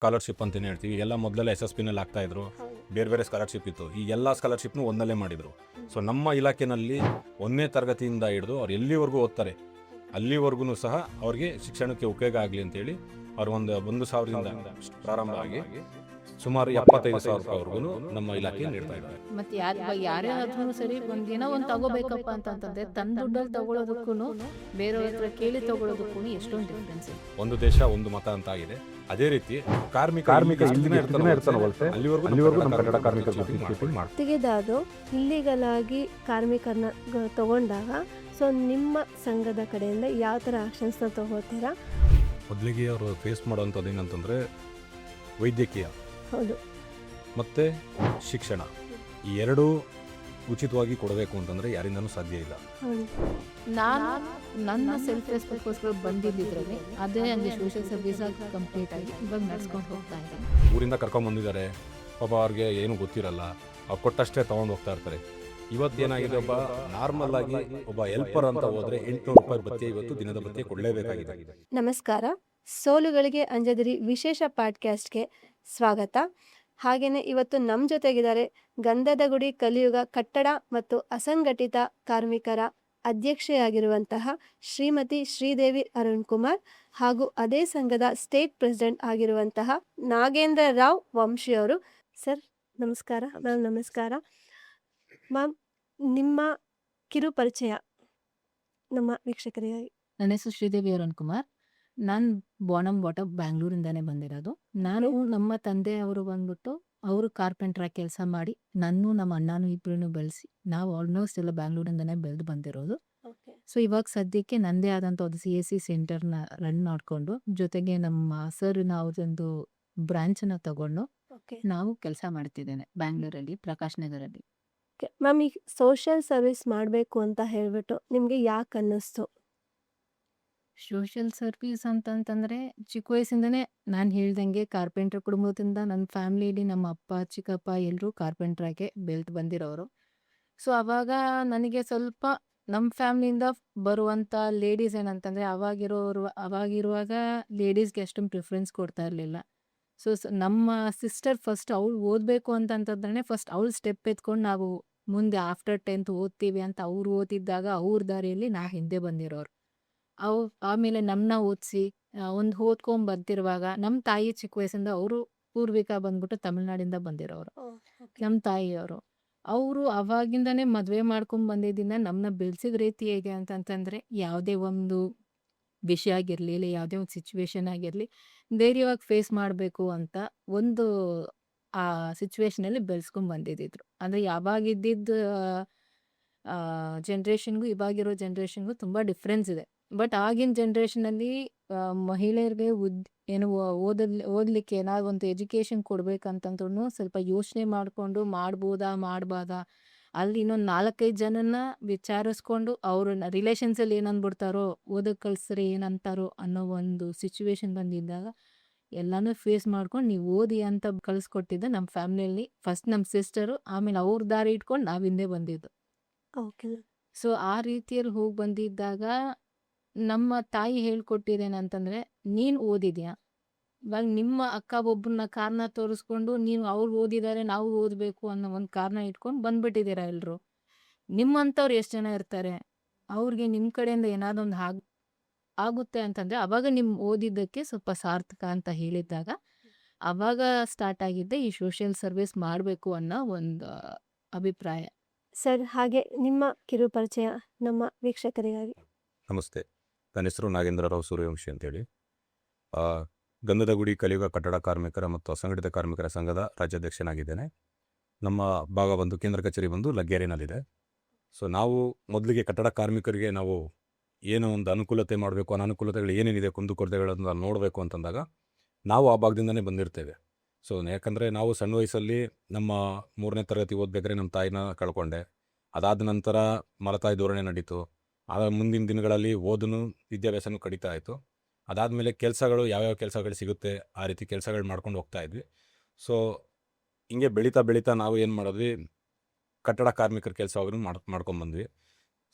Scholarship ಅಂತಲೇ ಹೇಳ್ತೀವಿ. ಎಲ್ಲ ಮೊದಲೆಲ್ಲ SSPನಲ್ಲಿ ಆಗ್ತಾಯಿದ್ರು, ಬೇರೆ ಬೇರೆ ಸ್ಕಾಲರ್ಶಿಪ್ ಇತ್ತು. ಈ ಎಲ್ಲ ಸ್ಕಾಲರ್ಶಿಪ್ನು ಒಂದಲ್ಲೇ ಮಾಡಿದರು. ಸೊ ನಮ್ಮ ಇಲಾಖೆಯಲ್ಲಿ 1ನೇ ತರಗತಿಯಿಂದ ಹಿಡಿದು ಅವ್ರು ಎಲ್ಲಿವರೆಗೂ ಓದ್ತಾರೆ ಅಲ್ಲಿವರೆಗೂ ಸಹ ಅವ್ರಿಗೆ ಶಿಕ್ಷಣಕ್ಕೆ ಉಪಯೋಗ ಆಗಲಿ ಅಂತೇಳಿ ಅವ್ರು 1,000ದಿಂದ ಪ್ರಾರಂಭ ಆಗಿ ಸುಮಾರು 75,000 ರೂಪಾಯಿವರೆಗೂ ನಮ್ಮ ಇಲಾಖೆ ನೀಡ್ತಾ ಇದ್ದಾರೆ. ಮತ್ತೆ ಯಾರೇ ಆದ್ರೂ ಸರಿ ಒಂದಿನ ಒಂದು ತಗೋಬೇಕಪ್ಪ ಅಂತಂತಂದ್ರೆ ತನ್ನ ದುಡ್ಡಲ್ಲಿ ತಗೊಳ್ಳೋದಕ್ಕೂ ಬೇರೆಯವ್ರ ಹತ್ರ ಕೇಳಿ ತಗೊಳ್ಳೋದಕ್ಕೂ ಎಷ್ಟೊಂದು ಡಿಫ್ರೆನ್ಸ್ ಇದೆ. ಒಂದು ದೇಶ ಒಂದು ಮತ ಅಂತ ಆಗಿದೆ. ಅದೇ ರೀತಿ ಕಾರ್ಮಿಕ ಅಲ್ಲಿವರೆಗೂ ನಮ್ಮ ಕಟ್ಟಡ ಕಾರ್ಮಿಕರ ಮಾಡ್ತಾರೆ. ತೆಗೆದಾದ್ರು ಇಲ್ಲಿಗಲ್ ಆಗಿ ಕಾರ್ಮಿಕರನ್ನ ತಗೊಂಡಾಗ ಸೊ ನಿಮ್ಮ ಸಂಘದ ಕಡೆಯಿಂದ ಯಾವ ಥರ ಆಕ್ಷನ್ಸ್ನ ತಗೋತೀರಾ? ಮೊದಲಿಗೆ ಅವರು ಫೇಸ್ ಮಾಡೋವಂಥದ್ದು ಏನಂತಂದರೆ ವೈದ್ಯಕೀಯ ಹೌದು ಮತ್ತು ಶಿಕ್ಷಣ, ಈ ಎರಡೂ ಉಚಿತವಾಗಿ ಕೊಡಬೇಕು ಅಂತಂದರೆ ಯಾರಿಂದನೂ ಸಾಧ್ಯ ಇಲ್ಲ. ಹೌದು. ನಾನು ನನ್ನ ಸೆಲ್ಫ್ ರೆಸ್ಪೆಕ್ಟ್ಗೋಸ್ಕರ ಬಂದಿದ್ದಿದ್ರಲ್ಲಿ ಅದೇ ಹಂಗೆ ಸೋಷಿಯಲ್ ಸರ್ವಿಸ್ ಕಂಪ್ಲೀಟ್ ಆಗಿ ಇವಾಗ ನಡ್ಸ್ಕೊಂಡು ಹೋಗ್ತಾ ಇದ್ದೀನಿ. ಊರಿಂದ ಕರ್ಕೊಂಬಂದಿದ್ದಾರೆ, ಪಾಪ ಅವ್ರಿಗೆ ಏನೂ ಗೊತ್ತಿರಲ್ಲ, ಅವ್ರು ಕೊಟ್ಟಷ್ಟೇ ತೊಗೊಂಡು ಹೋಗ್ತಾ ಇರ್ತಾರೆ. ಇವತ್ತೇನಾಗಿದೆ, ಒಬ್ಬ ನಾರ್ಮಲ್ ಆಗಿ ಒಬ್ಬ ಹೆಲ್ಪರ್ ಅಂತ ಹೋದರೆ 800 ರೂಪಾಯಿ ಭತ್ಯೆ ಇವತ್ತು ದಿನದ ಭತ್ಯೆ ಕೊಡಲೇಬೇಕಾಗಿದೆ. ನಮಸ್ಕಾರ, ಸೋಲುಗಳಿಗೆ ಅಂಜದಿರಿ ವಿಶೇಷ ಪಾಡ್ಕ್ಯಾಸ್ಟ್ಗೆ ಸ್ವಾಗತ. ಹಾಗೆಯೇ ಇವತ್ತು ನಮ್ಮ ಜೊತೆಗಿದ್ದಾರೆ ಗಂಧದ ಗುಡಿ ಕಲಿಯುಗ ಕಟ್ಟಡ ಮತ್ತು ಅಸಂಘಟಿತ ಕಾರ್ಮಿಕರ ಅಧ್ಯಕ್ಷೆಯಾಗಿರುವಂತಹ ಶ್ರೀಮತಿ ಶ್ರೀದೇವಿ ಅರುಣ್ ಕುಮಾರ್ ಹಾಗೂ ಅದೇ ಸಂಘದ ಸ್ಟೇಟ್ ಪ್ರೆಸಿಡೆಂಟ್ ಆಗಿರುವಂತಹ ನಾಗೇಂದ್ರ ರಾವ್ ವಂಶಿಯವರು. ಸರ್ ನಮಸ್ಕಾರ. ಮ್ಯಾಮ್ ನಮಸ್ಕಾರ. ಮ್ಯಾಮ್, ನಿಮ್ಮ ಕಿರು ಪರಿಚಯ ನಮ್ಮ ವೀಕ್ಷಕರಿಗಾಗಿ. ನನ್ನ ಹೆಸರು ಶ್ರೀದೇವಿ ಅರುಣ್ ಕುಮಾರ್. ನಾನು ಬಾಟಮ್ ಬ್ಯಾಂಗ್ಳೂರಿಂದಾನೇ ಬಂದಿರೋದು. ನಾನು ನಮ್ಮ ತಂದೆಯವರು ಬಂದ್ಬಿಟ್ಟು ಅವರು ಕಾರ್ಪೆಂಟ್ರಾಗಿ ಕೆಲಸ ಮಾಡಿ ನಮ್ಮ ಅಣ್ಣನೂ ಇಬ್ಬರನ್ನು ಬೆಳೆಸಿ ನಾವು ಆಲ್ಮೋಸ್ಟ್ ಎಲ್ಲ ಬ್ಯಾಂಗ್ಳೂರಿಂದಾನೇ ಬೆಳೆದು ಬಂದಿರೋದು. ಸೊ ಇವಾಗ ಸದ್ಯಕ್ಕೆ ನನ್ನದೇ ಆದಂಥ ಒಂದು CSC ಸೆಂಟರ್ನ ರನ್ ಮಾಡಿಕೊಂಡು ಜೊತೆಗೆ ನಮ್ಮ ಸರ್ನ ಅವ್ರದ್ದೊಂದು ಬ್ರಾಂಚನ್ನು ತಗೊಂಡು ನಾವು ಕೆಲಸ ಮಾಡ್ತಿದ್ದೇನೆ ಬ್ಯಾಂಗ್ಳೂರಲ್ಲಿ, ಪ್ರಕಾಶ್ ನಗರಲ್ಲಿ. ಮ್ಯಾಮ್, ಈಗ ಸೋಷಿಯಲ್ ಸರ್ವಿಸ್ ಮಾಡಬೇಕು ಅಂತ ಹೇಳ್ಬಿಟ್ಟು ನಿಮಗೆ ಯಾಕೆ ಅನ್ನಿಸ್ತು? ಸೋಷಿಯಲ್ ಸರ್ವಿಸ್ ಅಂತಂತಂದರೆ ಚಿಕ್ಕ ವಯಸ್ಸಿಂದನೇ ನಾನು ಹೇಳ್ದಂಗೆ ಕಾರ್ಪೆಂಟ್ರ್ ಕುಟುಂಬದಿಂದ ನನ್ನ ಫ್ಯಾಮ್ಲಿಲಿ ನಮ್ಮ ಅಪ್ಪ ಚಿಕ್ಕಪ್ಪ ಎಲ್ಲರೂ ಕಾರ್ಪೆಂಟ್ರಾಗೆ ಬೆಳೆದು ಬಂದಿರೋರು. ಸೊ ಆವಾಗ ನನಗೆ ಸ್ವಲ್ಪ ನಮ್ಮ ಫ್ಯಾಮ್ಲಿಯಿಂದ ಬರುವಂಥ ಲೇಡೀಸ್ ಏನಂತಂದರೆ ಅವಾಗಿರುವಾಗ ಲೇಡೀಸ್ಗೆ ಅಷ್ಟೊಂದು ಪ್ರಿಫರೆನ್ಸ್ ಕೊಡ್ತಾ ಇರಲಿಲ್ಲ. ಸೊ ನಮ್ಮ ಸಿಸ್ಟರ್ ಫಸ್ಟ್ ಅವಳು ಓದಬೇಕು ಅಂತಂತಂದ್ರೆ ಫಸ್ಟ್ ಅವಳು ಸ್ಟೆಪ್ ಎತ್ಕೊಂಡು ನಾವು ಮುಂದೆ ಆಫ್ಟರ್ 10th ಓದ್ತೀವಿ ಅಂತ ಅವ್ರು ಓದಿದ್ದಾಗ ಅವ್ರ ದಾರಿಯಲ್ಲಿ ನಾವು ಹಿಂದೆ ಬಂದಿರೋರು. ಆಮೇಲೆ ನಮ್ಮನ್ನ ಓದಿಸಿ ಒಂದು ಓದ್ಕೊಂಡ್ ಬರ್ತಿರುವಾಗ ನಮ್ಮ ತಾಯಿ ಚಿಕ್ಕ ವಯಸ್ಸಿಂದ ಅವರು ಪೂರ್ವಿಕ ಬಂದ್ಬಿಟ್ಟು ತಮಿಳ್ನಾಡಿಂದ ಬಂದಿರೋರು. ನಮ್ಮ ತಾಯಿಯವರು ಅವರು ಅವಾಗಿಂದನೇ ಮದುವೆ ಮಾಡ್ಕೊಂಡು ಬಂದಿದ್ದರಿಂದ ನಮ್ಮನ್ನ ಬೆಳೆಸಿದ ರೀತಿ ಹೇಗೆ ಅಂತಂತಂದರೆ ಯಾವುದೇ ಒಂದು ವಿಷಯ ಆಗಿರಲಿ, ಇಲ್ಲ ಯಾವುದೇ ಒಂದು ಸಿಚುವೇಶನ್ ಆಗಿರಲಿ, ಧೈರ್ಯವಾಗಿ ಫೇಸ್ ಮಾಡಬೇಕು ಅಂತ ಒಂದು ಆ ಸಿಚುವೇಶನಲ್ಲಿ ಬೆಳೆಸ್ಕೊಂಡು ಬಂದಿದ್ದಿದ್ರು. ಅಂದರೆ ಯಾವಾಗಿದ್ದಿದ್ದು ಜನ್ರೇಷನ್ಗೂ ಇವಾಗಿರೋ ಜನ್ರೇಷನ್ಗೂ ತುಂಬ ಡಿಫ್ರೆನ್ಸ್ ಇದೆ. ಬಟ್ ಆಗಿನ ಜನ್ರೇಷನಲ್ಲಿ ಮಹಿಳೆಯರಿಗೆ ಓದಲಿಕ್ಕೆ ಏನಾದ್ರು ಒಂದು ಎಜುಕೇಷನ್ ಕೊಡ್ಬೇಕಂತಂದ್ರೂ ಸ್ವಲ್ಪ ಯೋಚನೆ ಮಾಡಿಕೊಂಡು ಮಾಡಬಾರ್ದಾ, ಅಲ್ಲಿ ಇನ್ನೊಂದು 4-5 ಜನನ ವಿಚಾರಿಸ್ಕೊಂಡು ಅವ್ರನ್ನ ರಿಲೇಷನ್ಸಲ್ಲಿ ಏನಂದ್ಬಿಡ್ತಾರೋ, ಓದಕ್ಕೆ ಕಳಿಸ್ರೆ ಏನಂತಾರೋ ಅನ್ನೋ ಒಂದು ಸಿಚುವೇಶನ್ ಬಂದಿದ್ದಾಗ ಎಲ್ಲನೂ ಫೇಸ್ ಮಾಡ್ಕೊಂಡು ನೀವು ಓದಿ ಅಂತ ಕಳಿಸ್ಕೊಟ್ಟಿದ್ದೆ ನಮ್ಮ ಫ್ಯಾಮ್ಲಿಯಲ್ಲಿ. ಫಸ್ಟ್ ನಮ್ಮ ಸಿಸ್ಟರು, ಆಮೇಲೆ ಅವ್ರ ದಾರಿ ಇಟ್ಕೊಂಡು ನಾವು ಹಿಂದೆ ಬಂದಿದ್ದು. ಓಕೆ. ಸೊ ಆ ರೀತಿಯಲ್ಲಿ ಹೋಗಿ ಬಂದಿದ್ದಾಗ ನಮ್ಮ ತಾಯಿ ಹೇಳ್ಕೊಟ್ಟಿದ್ದೇನಂತಂದರೆ, ನೀನು ಓದಿದ್ಯಾ, ಇವಾಗ ನಿಮ್ಮ ಅಕ್ಕ ಒಬ್ಬರನ್ನ ಕಾರಣ ತೋರಿಸ್ಕೊಂಡು ನೀವು ಅವ್ರು ಓದಿದ್ದಾರೆ ನಾವು ಓದಬೇಕು ಅನ್ನೋ ಒಂದು ಕಾರಣ ಇಟ್ಕೊಂಡು ಬಂದ್ಬಿಟ್ಟಿದ್ದೀರಾ ಎಲ್ಲರೂ. ನಿಮ್ಮಂಥವ್ರು ಎಷ್ಟು ಜನ ಇರ್ತಾರೆ, ಅವ್ರಿಗೆ ನಿಮ್ಮ ಕಡೆಯಿಂದ ಏನಾದರೂ ಒಂದು ಆಗುತ್ತೆ ಅಂತಂದರೆ ಅವಾಗ ನಿಮ್ಮ ಓದಿದ್ದಕ್ಕೆ ಸ್ವಲ್ಪ ಸಾರ್ಥಕ ಅಂತ ಹೇಳಿದ್ದಾಗ ಅವಾಗ ಸ್ಟಾರ್ಟ್ ಆಗಿದ್ದೆ ಈ ಸೋಷಿಯಲ್ ಸರ್ವಿಸ್ ಮಾಡಬೇಕು ಅನ್ನೋ ಒಂದು ಅಭಿಪ್ರಾಯ. ಸರ್, ಹಾಗೆ ನಿಮ್ಮ ಕಿರು ಪರಿಚಯ ನಮ್ಮ ವೀಕ್ಷಕರಿಗಾಗಿ. ನಮಸ್ತೆ, ನನ್ನ ಹೆಸರು ನಾಗೇಂದ್ರ ರಾವ್ ಸೂರ್ಯವಂಶಿ ಅಂತೇಳಿ. ಗಂಧದ ಗುಡಿ ಕಲಿಯುಗ ಕಟ್ಟಡ ಕಾರ್ಮಿಕರ ಮತ್ತು ಅಸಂಘಟಿತ ಕಾರ್ಮಿಕರ ಸಂಘದ ರಾಜ್ಯಾಧ್ಯಕ್ಷನಾಗಿದ್ದೇನೆ. ನಮ್ಮ ಭಾಗ ಬಂದು ಕೇಂದ್ರ ಕಚೇರಿ ಬಂದು ಲಗ್ಗೆರೆನಲ್ಲಿದೆ. ಸೊ ನಾವು ಮೊದಲಿಗೆ ಕಟ್ಟಡ ಕಾರ್ಮಿಕರಿಗೆ ನಾವು ಏನೋ ಒಂದು ಅನುಕೂಲತೆ ಮಾಡಬೇಕು, ಅನಾನುಕೂಲತೆಗಳು ಏನೇನಿದೆ, ಕುಂದುಕೊರತೆಗಳನ್ನು ನೋಡಬೇಕು ಅಂತಂದಾಗ ನಾವು ಆ ಭಾಗದಿಂದನೇ ಬಂದಿರ್ತೇವೆ. ಸೊ ಯಾಕಂದರೆ ನಾವು ಸಣ್ಣ ವಯಸ್ಸಲ್ಲಿ ನಮ್ಮ 3ನೇ ತರಗತಿ ಓದಬೇಕಾದ್ರೆ ನಮ್ಮ ತಾಯಿನ ಕಳ್ಕೊಂಡೆ. ಅದಾದ ನಂತರ ಮಲತಾಯಿ ಧೋರಣೆ ನಡೀತು. ಮುಂದಿನ ದಿನಗಳಲ್ಲಿ ವಿದ್ಯಾಭ್ಯಾಸನೂ ಕಡಿತಾ ಆಯಿತು. ಅದಾದಮೇಲೆ ಕೆಲಸಗಳು ಯಾವ್ಯಾವ ಕೆಲಸಗಳು ಸಿಗುತ್ತೆ ಆ ರೀತಿ ಕೆಲಸಗಳು ಮಾಡ್ಕೊಂಡು ಹೋಗ್ತಾ ಇದ್ವಿ. ಸೊ ಹಿಂಗೆ ಬೆಳೀತಾ ನಾವು ಏನು ಮಾಡಿದ್ವಿ, ಕಟ್ಟಡ ಕಾರ್ಮಿಕರ ಕೆಲಸವನ್ನು ಮಾಡ್ಕೊಂಬಂದ್ವಿ.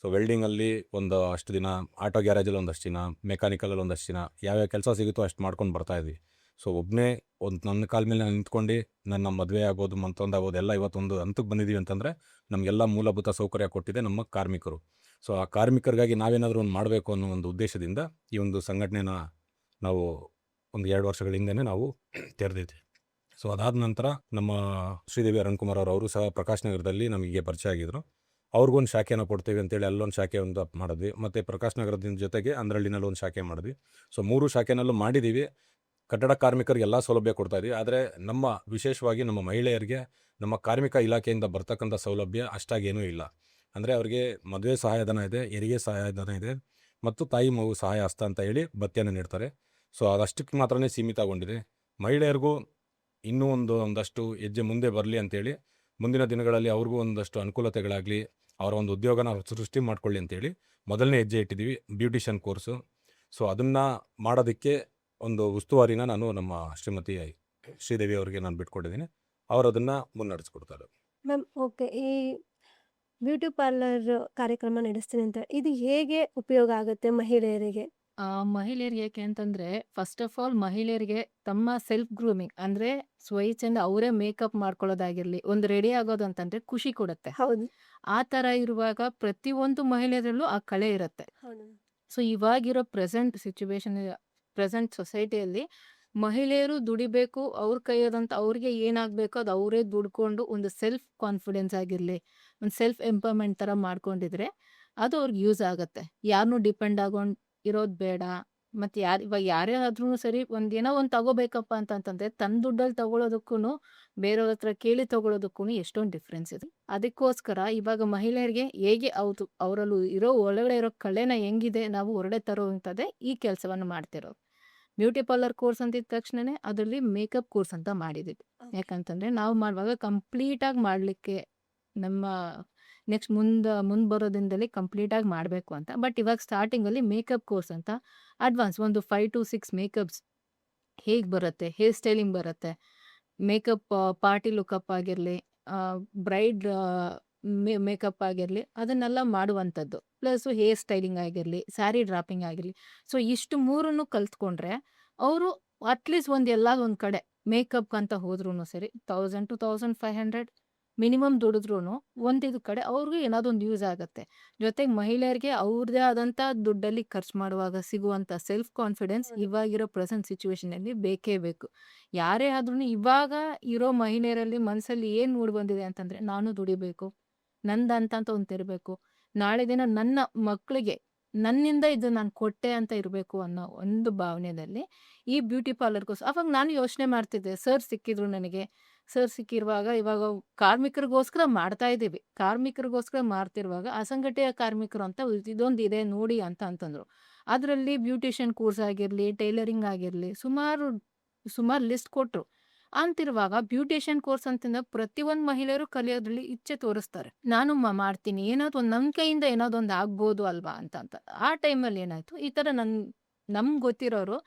ಸೊ ವೆಲ್ಡಿಂಗಲ್ಲಿ ಒಂದು ಅಷ್ಟು ದಿನ, ಆಟೋ ಗ್ಯಾರೇಜಲ್ಲಿ ಒಂದಷ್ಟು ದಿನ, ಮೆಕ್ಯಾನಿಕಲಲ್ಲಿ ಒಂದಷ್ಟು ದಿನ, ಯಾವ್ಯಾವ ಕೆಲಸ ಸಿಗುತ್ತೋ ಅಷ್ಟು ಮಾಡ್ಕೊಂಡು ಬರ್ತಾಯಿದ್ವಿ. ಸೊ ಒಬ್ಬನೇ ಒಂದು ನನ್ನ ಕಾಲ ಮೇಲೆ ನಾನು ನಿಂತ್ಕೊಂಡು ನನ್ನ ಮದುವೆ ಆಗೋದು ಮತ್ತೊಂದು ಆಗೋದು ಎಲ್ಲ ಇವತ್ತೊಂದು ಹಂತಕ್ಕೆ ಬಂದಿದ್ದೀವಿ ಅಂತಂದರೆ ನಮಗೆಲ್ಲ ಮೂಲಭೂತ ಸೌಕರ್ಯ ಕೊಟ್ಟಿದೆ ನಮ್ಮ ಕಾರ್ಮಿಕರು. ಸೊ ಆ ಕಾರ್ಮಿಕರಿಗಾಗಿ ನಾವೇನಾದರೂ ಒಂದು ಮಾಡಬೇಕು ಅನ್ನೋ ಒಂದು ಉದ್ದೇಶದಿಂದ ಈ ಒಂದು ಸಂಘಟನೆನ ನಾವು ಒಂದು 2 ವರ್ಷಗಳ ಹಿಂದೆನೇ ನಾವು ತೆರೆದಿದ್ವಿ. ಸೊ ಅದಾದ ನಂತರ ನಮ್ಮ ಶ್ರೀದೇವಿ ಅರುಣ್ಕುಮಾರ್ ಅವರು ಸಹ ಪ್ರಕಾಶ್ ನಗರದಲ್ಲಿ ನಮಗೆ ಪರಿಚಯ ಆಗಿದ್ರು. ಅವ್ರಿಗೊಂದು ಶಾಖೆನ ಕೊಡ್ತೀವಿ ಅಂತೇಳಿ ಅಲ್ಲೊಂದು ಶಾಖೆ ಒಂದು ಮಾಡಿದ್ವಿ. ಮತ್ತು ಪ್ರಕಾಶ್ ನಗರದ ಜೊತೆಗೆ ಅಂದ್ರಳ್ಳಿನಲ್ಲಿ ಒಂದು ಶಾಖೆ ಮಾಡಿದ್ವಿ. ಸೊ 3 ಶಾಖೆನಲ್ಲೂ ಮಾಡಿದ್ದೀವಿ. ಕಟ್ಟಡ ಕಾರ್ಮಿಕರಿಗೆ ಎಲ್ಲ ಸೌಲಭ್ಯ ಕೊಡ್ತಾ ಇದ್ವಿ. ಆದರೆ ನಮ್ಮ ವಿಶೇಷವಾಗಿ ನಮ್ಮ ಮಹಿಳೆಯರಿಗೆ ನಮ್ಮ ಕಾರ್ಮಿಕ ಇಲಾಖೆಯಿಂದ ಬರ್ತಕ್ಕಂಥ ಸೌಲಭ್ಯ ಅಷ್ಟಾಗೇನೂ ಇಲ್ಲ. ಅಂದರೆ ಅವ್ರಿಗೆ ಮದುವೆ ಸಹಾಯಧನ ಇದೆ, ಹೆರಿಗೆ ಸಹಾಯಧನ ಇದೆ ಮತ್ತು ತಾಯಿ ಮಗು ಸಹಾಯ ಹಸ್ತ ಅಂತ ಹೇಳಿ ಭತ್ಯೆನ ನೀಡ್ತಾರೆ. ಸೊ ಅದಷ್ಟಕ್ಕೆ ಮಾತ್ರನೇ ಸೀಮಿತಗೊಂಡಿದೆ. ಮಹಿಳೆಯರಿಗೂ ಇನ್ನೂ ಒಂದಷ್ಟು ಹೆಜ್ಜೆ ಮುಂದೆ ಬರಲಿ ಅಂತೇಳಿ ಮುಂದಿನ ದಿನಗಳಲ್ಲಿ ಅವ್ರಿಗೂ ಒಂದಷ್ಟು ಅನುಕೂಲತೆಗಳಾಗಲಿ, ಅವರ ಒಂದು ಉದ್ಯೋಗನ ಸೃಷ್ಟಿ ಮಾಡ್ಕೊಳ್ಳಿ ಅಂತೇಳಿ ಮೊದಲನೇ ಹೆಜ್ಜೆ ಇಟ್ಟಿದ್ದೀವಿ, ಬ್ಯೂಟಿಷಿಯನ್ ಕೋರ್ಸು. ಸೊ ಅದನ್ನು ಮಾಡೋದಕ್ಕೆ ಒಂದು ಉಸ್ತುವಾರಿನ ನಾನು ನಮ್ಮ ಶ್ರೀಮತಿ ಶ್ರೀದೇವಿ ಅವರಿಗೆ ನಾನು ಬಿಟ್ಕೊಟ್ಟಿದ್ದೀನಿ. ಅವರು ಅದನ್ನು ಮುನ್ನಡೆಸ್ಕೊಡ್ತಾರೆ. Ma'am, okay. ಈ ಬ್ಯೂಟಿ ಪಾರ್ಲರ್ ಕಾರ್ಯಕ್ರಮ ನಡೆಸ್ತೀನಿ ಅಂತ ಇದು ಹೇಗೆ ಉಪಯೋಗ ಆಗುತ್ತೆ ಮಹಿಳೆಯರಿಗೆ? ಮಹಿಳೆಯರಿಗೆ ಏಕೆ ಅಂತಂದ್ರೆ, ಫಸ್ಟ್ ಆಫ್ ಆಲ್ ಮಹಿಳೆಯರಿಗೆ ತಮ್ಮ ಸೆಲ್ಫ್ ಗ್ರೂಮಿಂಗ್ ಅಂದ್ರೆ ಸ್ವಇಚ್ಛೆಯಿಂದ ಅವರೇ ಮೇಕಪ್ ಮಾಡ್ಕೊಳ್ಳೋದಾಗಿರ್ಲಿ, ಒಂದು ರೆಡಿ ಆಗೋದು ಅಂತಂದ್ರೆ ಖುಷಿ ಕೊಡುತ್ತೆ. ಹೌದು. ಆ ತರ ಇರುವಾಗ ಪ್ರತಿಯೊಂದು ಮಹಿಳೆಯರಲ್ಲೂ ಆ ಕಳೆ ಇರುತ್ತೆ. ಹೌದು. ಸೊ ಇವಾಗಿರೋ ಪ್ರೆಸೆಂಟ್ ಸೊಸೈಟಿಯಲ್ಲಿ ಮಹಿಳೆಯರು ದುಡಿಬೇಕು, ಅವ್ರ ಕೈಯದಂತ ಅವ್ರಿಗೆ ಏನಾಗಬೇಕು ಅದು ಅವರೇ ದುಡ್ಕೊಂಡು ಒಂದು ಸೆಲ್ಫ್ ಕಾನ್ಫಿಡೆನ್ಸ್ ಆಗಿರಲಿ, ಒಂದು ಸೆಲ್ಫ್ ಎಂಪವರ್ಮೆಂಟ್ ಥರ ಮಾಡ್ಕೊಂಡಿದ್ರೆ ಅದು ಅವ್ರಿಗೆ ಯೂಸ್ ಆಗುತ್ತೆ. ಯಾರನ್ನೂ ಡಿಪೆಂಡ್ ಇರೋದು ಬೇಡ. ಮತ್ತು ಇವಾಗ ಯಾರೇ ಆದ್ರೂ ಸರಿ ಏನೋ ಒಂದು ತಗೋಬೇಕಪ್ಪ ಅಂತಂತಂದ್ರೆ ತನ್ನ ದುಡ್ಡಲ್ಲಿ ತಗೊಳ್ಳೋದಕ್ಕೂ ಬೇರೆಯವ್ರ ಹತ್ರ ಕೇಳಿ ತಗೊಳ್ಳೋದಕ್ಕೂ ಎಷ್ಟೊಂದು ಡಿಫ್ರೆನ್ಸ್ ಇದೆ. ಅದಕ್ಕೋಸ್ಕರ ಇವಾಗ ಮಹಿಳೆಯರಿಗೆ ಹೇಗೆ ಅವರಲ್ಲೂ ಇರೋ ಒಳಗಡೆ ಇರೋ ಕಳೆನ ಹೆಂಗಿದೆ ನಾವು ಹೊರಡೆ ತರೋವಂಥದ್ದೇ ಈ ಕೆಲಸವನ್ನು ಮಾಡ್ತಿರೋದು. ಬ್ಯೂಟಿ ಪಾರ್ಲರ್ ಕೋರ್ಸ್ ಅಂತಿದ್ದ ತಕ್ಷಣನೇ ಅದರಲ್ಲಿ ಮೇಕಪ್ ಕೋರ್ಸ್ ಅಂತ ಮಾಡಿದ್ದೀವಿ. ಯಾಕಂತಂದರೆ ನಾವು ಮಾಡುವಾಗ ಕಂಪ್ಲೀಟಾಗಿ ಮಾಡಲಿಕ್ಕೆ ನಮ್ಮ ನೆಕ್ಸ್ಟ್ ಮುಂದೆ ಬರೋ ದಿನದಲ್ಲಿ ಕಂಪ್ಲೀಟಾಗಿ ಮಾಡಬೇಕು ಅಂತ. ಬಟ್ ಇವಾಗ ಸ್ಟಾರ್ಟಿಂಗಲ್ಲಿ ಮೇಕಪ್ ಕೋರ್ಸ್ ಅಂತ ಅಡ್ವಾನ್ಸ್ ಒಂದು 5 to 6 ಮೇಕಪ್ಸ್ ಹೇಗೆ ಬರುತ್ತೆ, ಹೇರ್ ಸ್ಟೈಲಿಂಗ್ ಬರುತ್ತೆ, ಮೇಕಪ್ ಪಾರ್ಟಿ ಲುಕಪ್ ಆಗಿರಲಿ, ಬ್ರೈಡ್ ಮೇಕಪ್ ಆಗಿರಲಿ, ಅದನ್ನೆಲ್ಲ ಮಾಡುವಂಥದ್ದು. ಪ್ಲಸ್ಸು ಹೇರ್ ಸ್ಟೈಲಿಂಗ್ ಆಗಿರಲಿ, ಸ್ಯಾರಿ ಡ್ರಾಪಿಂಗ್ ಆಗಿರಲಿ. ಸೊ ಇಷ್ಟು ಮೂರನ್ನು ಕಲ್ತ್ಕೊಂಡ್ರೆ ಅವರು ಅಟ್ಲೀಸ್ಟ್ ಒಂದು ಕಡೆ ಮೇಕಪ್ ಅಂತ ಹೋದ್ರೂ ಸರಿ 1000 to 1500 ಮಿನಿಮಮ್ ದುಡಿದ್ರೂ ಒಂದಿದು ಕಡೆ ಅವ್ರಿಗೂ ಏನಾದ್ರು ಒಂದು ಯೂಸ್ ಆಗುತ್ತೆ. ಜೊತೆಗೆ ಮಹಿಳೆಯರಿಗೆ ಅವ್ರದ್ದೇ ಆದಂಥ ದುಡ್ಡಲ್ಲಿ ಖರ್ಚು ಮಾಡುವಾಗ ಸಿಗುವಂಥ ಸೆಲ್ಫ್ ಕಾನ್ಫಿಡೆನ್ಸ್ ಇವಾಗಿರೋ ಪ್ರೆಸೆಂಟ್ ಸಿಚುವೇಶನಲ್ಲಿ ಬೇಕೇ ಬೇಕು. ಯಾರೇ ಆದ್ರೂ ಇವಾಗ ಇರೋ ಮಹಿಳೆಯರಲ್ಲಿ ಮನಸ್ಸಲ್ಲಿ ಏನು ಮೂಡಿ ಬಂದಿದೆ ಅಂತಂದರೆ, ನಾನು ದುಡಿಬೇಕು, ನಂದಂತ ಒಂದು ತೆರಬೇಕು, ನಾಳೆ ದಿನ ನನ್ನ ಮಕ್ಕಳಿಗೆ ನನ್ನಿಂದ ಇದು ನಾನು ಕೊಟ್ಟೆ ಅಂತ ಇರಬೇಕು ಅನ್ನೋ ಒಂದು ಭಾವನೆಯಲ್ಲಿ ಈ ಬ್ಯೂಟಿ ಪಾರ್ಲರ್ಗೋಸ್ ಅವಾಗ ನಾನು ಯೋಚನೆ ಮಾಡ್ತಿದ್ದೆ. ಸರ್ ಸಿಕ್ಕಿದ್ರು ನನಗೆ. ಸರ್ ಸಿಕ್ಕಿರುವಾಗ ಇವಾಗ ಕಾರ್ಮಿಕರಿಗೋಸ್ಕರ ಮಾಡ್ತಾ ಇದ್ದೀವಿ. ಕಾರ್ಮಿಕರಿಗೋಸ್ಕರ ಮಾಡ್ತಿರುವಾಗ ಅಸಂಘಟಿತ ಕಾರ್ಮಿಕರು ಅಂತ ಇದೊಂದು ಇದೆ ನೋಡಿ ಅಂತಂದ್ರು. ಅದರಲ್ಲಿ ಬ್ಯೂಟಿಷಿಯನ್ ಕೋರ್ಸ್ ಆಗಿರಲಿ, ಟೈಲರಿಂಗ್ ಆಗಿರಲಿ ಸುಮಾರು ಲಿಸ್ಟ್ ಕೊಟ್ಟರು. ಅಂತಿರುವಾಗ ಬ್ಯೂಟಿಷಿಯನ್ ಕೋರ್ಸ್ ಅಂತಂದಾಗ ಪ್ರತಿಯೊಂದು ಮಹಿಳೆಯರು ಕಲಿಯೋದ್ರಲ್ಲಿ ಇಚ್ಛೆ ತೋರಿಸ್ತಾರೆ. ನಾನು ಮಾಡ್ತೀನಿ, ಏನಾದ್ರು ಒಂದು ನನ್ನ ಕೈಯಿಂದ ಏನಾದ್ರು ಒಂದು ಆಗ್ಬೋದು ಅಲ್ವಾ ಅಂತ. ಆ ಟೈಮಲ್ಲಿ ಏನಾಯಿತು, ಈ ಥರ ನಮ್ಗೆ ಗೊತ್ತಿರೋರು,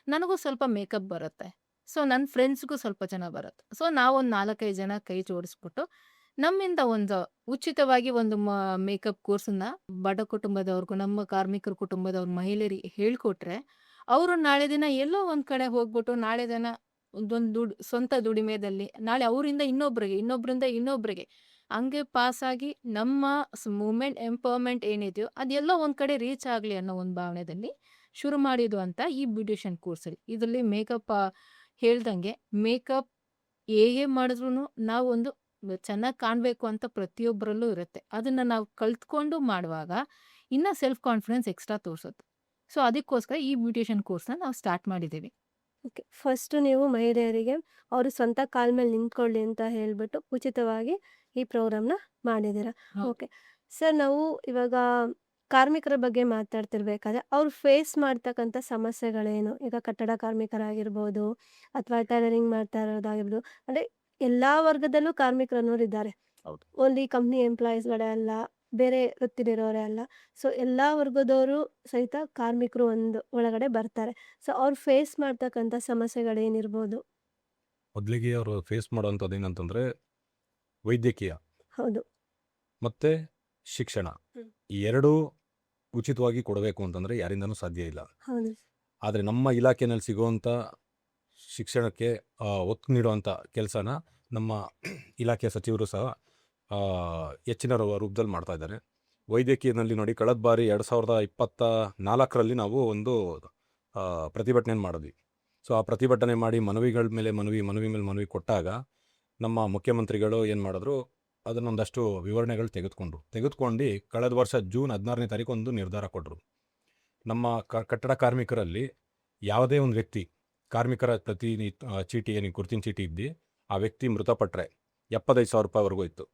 ನನಗೂ ಸ್ವಲ್ಪ ಮೇಕಪ್ ಬರುತ್ತೆ, ಸೊ ನನ್ನ ಫ್ರೆಂಡ್ಸ್ಗೂ ಸ್ವಲ್ಪ ಜನ ಬರುತ್ತೆ. ಸೊ ನಾವೊಂದು 4-5 ಜನ ಕೈ ಜೋಡಿಸ್ಬಿಟ್ಟು ನಮ್ಮಿಂದ ಒಂದು ಉಚಿತವಾಗಿ ಒಂದು ಮೇಕಪ್ ಕೋರ್ಸನ್ನ ಬಡ ಕುಟುಂಬದವ್ರಿಗೂ ನಮ್ಮ ಕಾರ್ಮಿಕರ ಕುಟುಂಬದವ್ರ ಮಹಿಳೆಯರಿಗೆ ಹೇಳ್ಕೊಟ್ರೆ ಅವರು ನಾಳೆ ದಿನ ಎಲ್ಲೋ ಒಂದು ಕಡೆ ಹೋಗ್ಬಿಟ್ಟು ನಾಳೆ ದಿನ ಒಂದೊಂದು ಸ್ವಂತ ದುಡಿಮೆದಲ್ಲಿ ನಾಳೆ ಅವರಿಂದ ಇನ್ನೊಬ್ರಿಗೆ ಹಂಗೆ ಪಾಸಾಗಿ ನಮ್ಮ ಮೂಮೆಂಟ್ ಎಂಪವರ್ಮೆಂಟ್ ಏನಿದೆಯೋ ಅದೆಲ್ಲೋ ಒಂದು ಕಡೆ ರೀಚ್ ಆಗಲಿ ಅನ್ನೋ ಒಂದು ಭಾವನೆಯಲ್ಲಿ ಶುರು ಮಾಡಿದ್ದು ಅಂತ ಈ ಬ್ಯೂಟಿಷಿಯನ್ ಕೋರ್ಸಲ್ಲಿ. ಇದರಲ್ಲಿ ಮೇಕಪ್ ಹೇಳ್ದಂಗೆ ಮೇಕಪ್ ಹೇಗೆ ಮಾಡಿದ್ರು ನಾವು ಒಂದು ಚೆನ್ನಾಗಿ ಕಾಣಬೇಕು ಅಂತ ಪ್ರತಿಯೊಬ್ಬರಲ್ಲೂ ಇರುತ್ತೆ. ಅದನ್ನು ನಾವು ಕಲ್ತ್ಕೊಂಡು ಮಾಡುವಾಗ ಇನ್ನೂ ಸೆಲ್ಫ್ ಕಾನ್ಫಿಡೆನ್ಸ್ ಎಕ್ಸ್ಟ್ರಾ ತೋರಿಸುತ್ತೆ. ಸೊ ಅದಕ್ಕೋಸ್ಕರ ಈ ಬ್ಯೂಟಿಷಿಯನ್ ಕೋರ್ಸ್ನ ನಾವು ಸ್ಟಾರ್ಟ್ ಮಾಡಿದ್ದೀವಿ. ಓಕೆ. ಫಸ್ಟು ನೀವು ಮಹಿಳೆಯರಿಗೆ ಅವರು ಸ್ವಂತ ಕಾಲ ಮೇಲೆ ನಿಂತ್ಕೊಳ್ಳಿ ಅಂತ ಹೇಳಿಬಿಟ್ಟು ಉಚಿತವಾಗಿ ಈ ಪ್ರೋಗ್ರಾಮ್ನ ಮಾಡಿದ್ದೀರಾ. ಹೌದು. ಓಕೆ ಸರ್, ನಾವು ಇವಾಗ ಕಾರ್ಮಿಕರ ಬಗ್ಗೆ ಮಾತಾಡ್ತಿರ್ಬೇಕಾದ್ರೆ ಅವ್ರು ಫೇಸ್ ಮಾಡ್ತಕ್ಕಂಥ ಸಮಸ್ಯೆಗಳೇನು? ಈಗ ಕಟ್ಟಡ ಕಾರ್ಮಿಕರಾಗಿರ್ಬೋದು ಅಥವಾ ಟೈಲರಿಂಗ್ ಮಾಡ್ತಾ ಇರೋದಾಗಿರ್ಬೋದು, ಅಂದರೆ ಎಲ್ಲ ವರ್ಗದಲ್ಲೂ ಕಾರ್ಮಿಕರು ಅನ್ನೋರಿದ್ದಾರೆ. ಹೌದು. ಓನ್ಲಿ ಕಂಪ್ನಿ ಎಂಪ್ಲಾಯೀಸ್ಗಳೇ ಅಲ್ಲ, ಬೇರೆ ವೃತ್ತಿಲಿರೋರೇ ಅಲ್ಲ. ಸೊ ಎಲ್ಲ ವರ್ಗದವರು ಸಹಿತ ಕಾರ್ಮಿಕರು ಒಂದು ಒಳಗಡೆ ಬರ್ತಾರೆ. ಸೊ ಅವ್ರು ಫೇಸ್ ಮಾಡ್ತಕ್ಕಂಥ ಸಮಸ್ಯೆಗಳೇನಿರ್ಬೋದು? ಮೊದಲಿಗೆ ಅವರು ಫೇಸ್ ಮಾಡೋವಂಥದ್ದು ಏನಂತಂದರೆ ವೈದ್ಯಕೀಯ ಹೌದು. ಮತ್ತು ಶಿಕ್ಷಣ, ಹ್ಮ್. ಈ ಎರಡೂ ಉಚಿತವಾಗಿ ಕೊಡಬೇಕು ಅಂತಂದರೆ ಯಾರಿಂದನೂ ಸಾಧ್ಯ ಇಲ್ಲ. ಹೌದು. ಆದರೆ ನಮ್ಮ ಇಲಾಖೆಯಲ್ಲಿ ಸಿಗುವಂಥ ಶಿಕ್ಷಣಕ್ಕೆ ಒತ್ತು ನೀಡುವಂಥ ಕೆಲಸನ ನಮ್ಮ ಇಲಾಖೆಯ ಸಚಿವರು ಸಹ ಹೆಚ್ಚಿನ ರೂಪದಲ್ಲಿ ಮಾಡ್ತಾ ಇದ್ದಾರೆ. ವೈದ್ಯಕೀಯದಲ್ಲಿ ನೋಡಿ, ಕಳೆದ ಬಾರಿ 2024ರಲ್ಲಿ ನಾವು ಒಂದು ಪ್ರತಿಭಟನೆ ಮಾಡಿದ್ವಿ. ಸೊ ಆ ಪ್ರತಿಭಟನೆ ಮಾಡಿ ಮನವಿಗಳ ಮೇಲೆ ಮನವಿ ಕೊಟ್ಟಾಗ ನಮ್ಮ ಮುಖ್ಯಮಂತ್ರಿಗಳು ಏನು ಮಾಡಿದ್ರು, ಅದನ್ನೊಂದಷ್ಟು ವಿವರಣೆಗಳು ತೆಗೆದುಕೊಂಡು ಕಳೆದ ವರ್ಷ ಜೂನ್ 16ನೇ ತಾರೀಕು ಒಂದು ನಿರ್ಧಾರ ಕೊಟ್ಟರು. ನಮ್ಮ ಕಟ್ಟಡ ಕಾರ್ಮಿಕರಲ್ಲಿ ಯಾವುದೇ ಒಂದು ವ್ಯಕ್ತಿ ಕಾರ್ಮಿಕರ ಚೀಟಿ ಏನು ಗುರುತಿನ ಚೀಟಿ ಇದ್ದು ಆ ವ್ಯಕ್ತಿ ಮೃತಪಟ್ಟರೆ 75,000 ರೂಪಾಯಿವರೆಗೂ ಇತ್ತು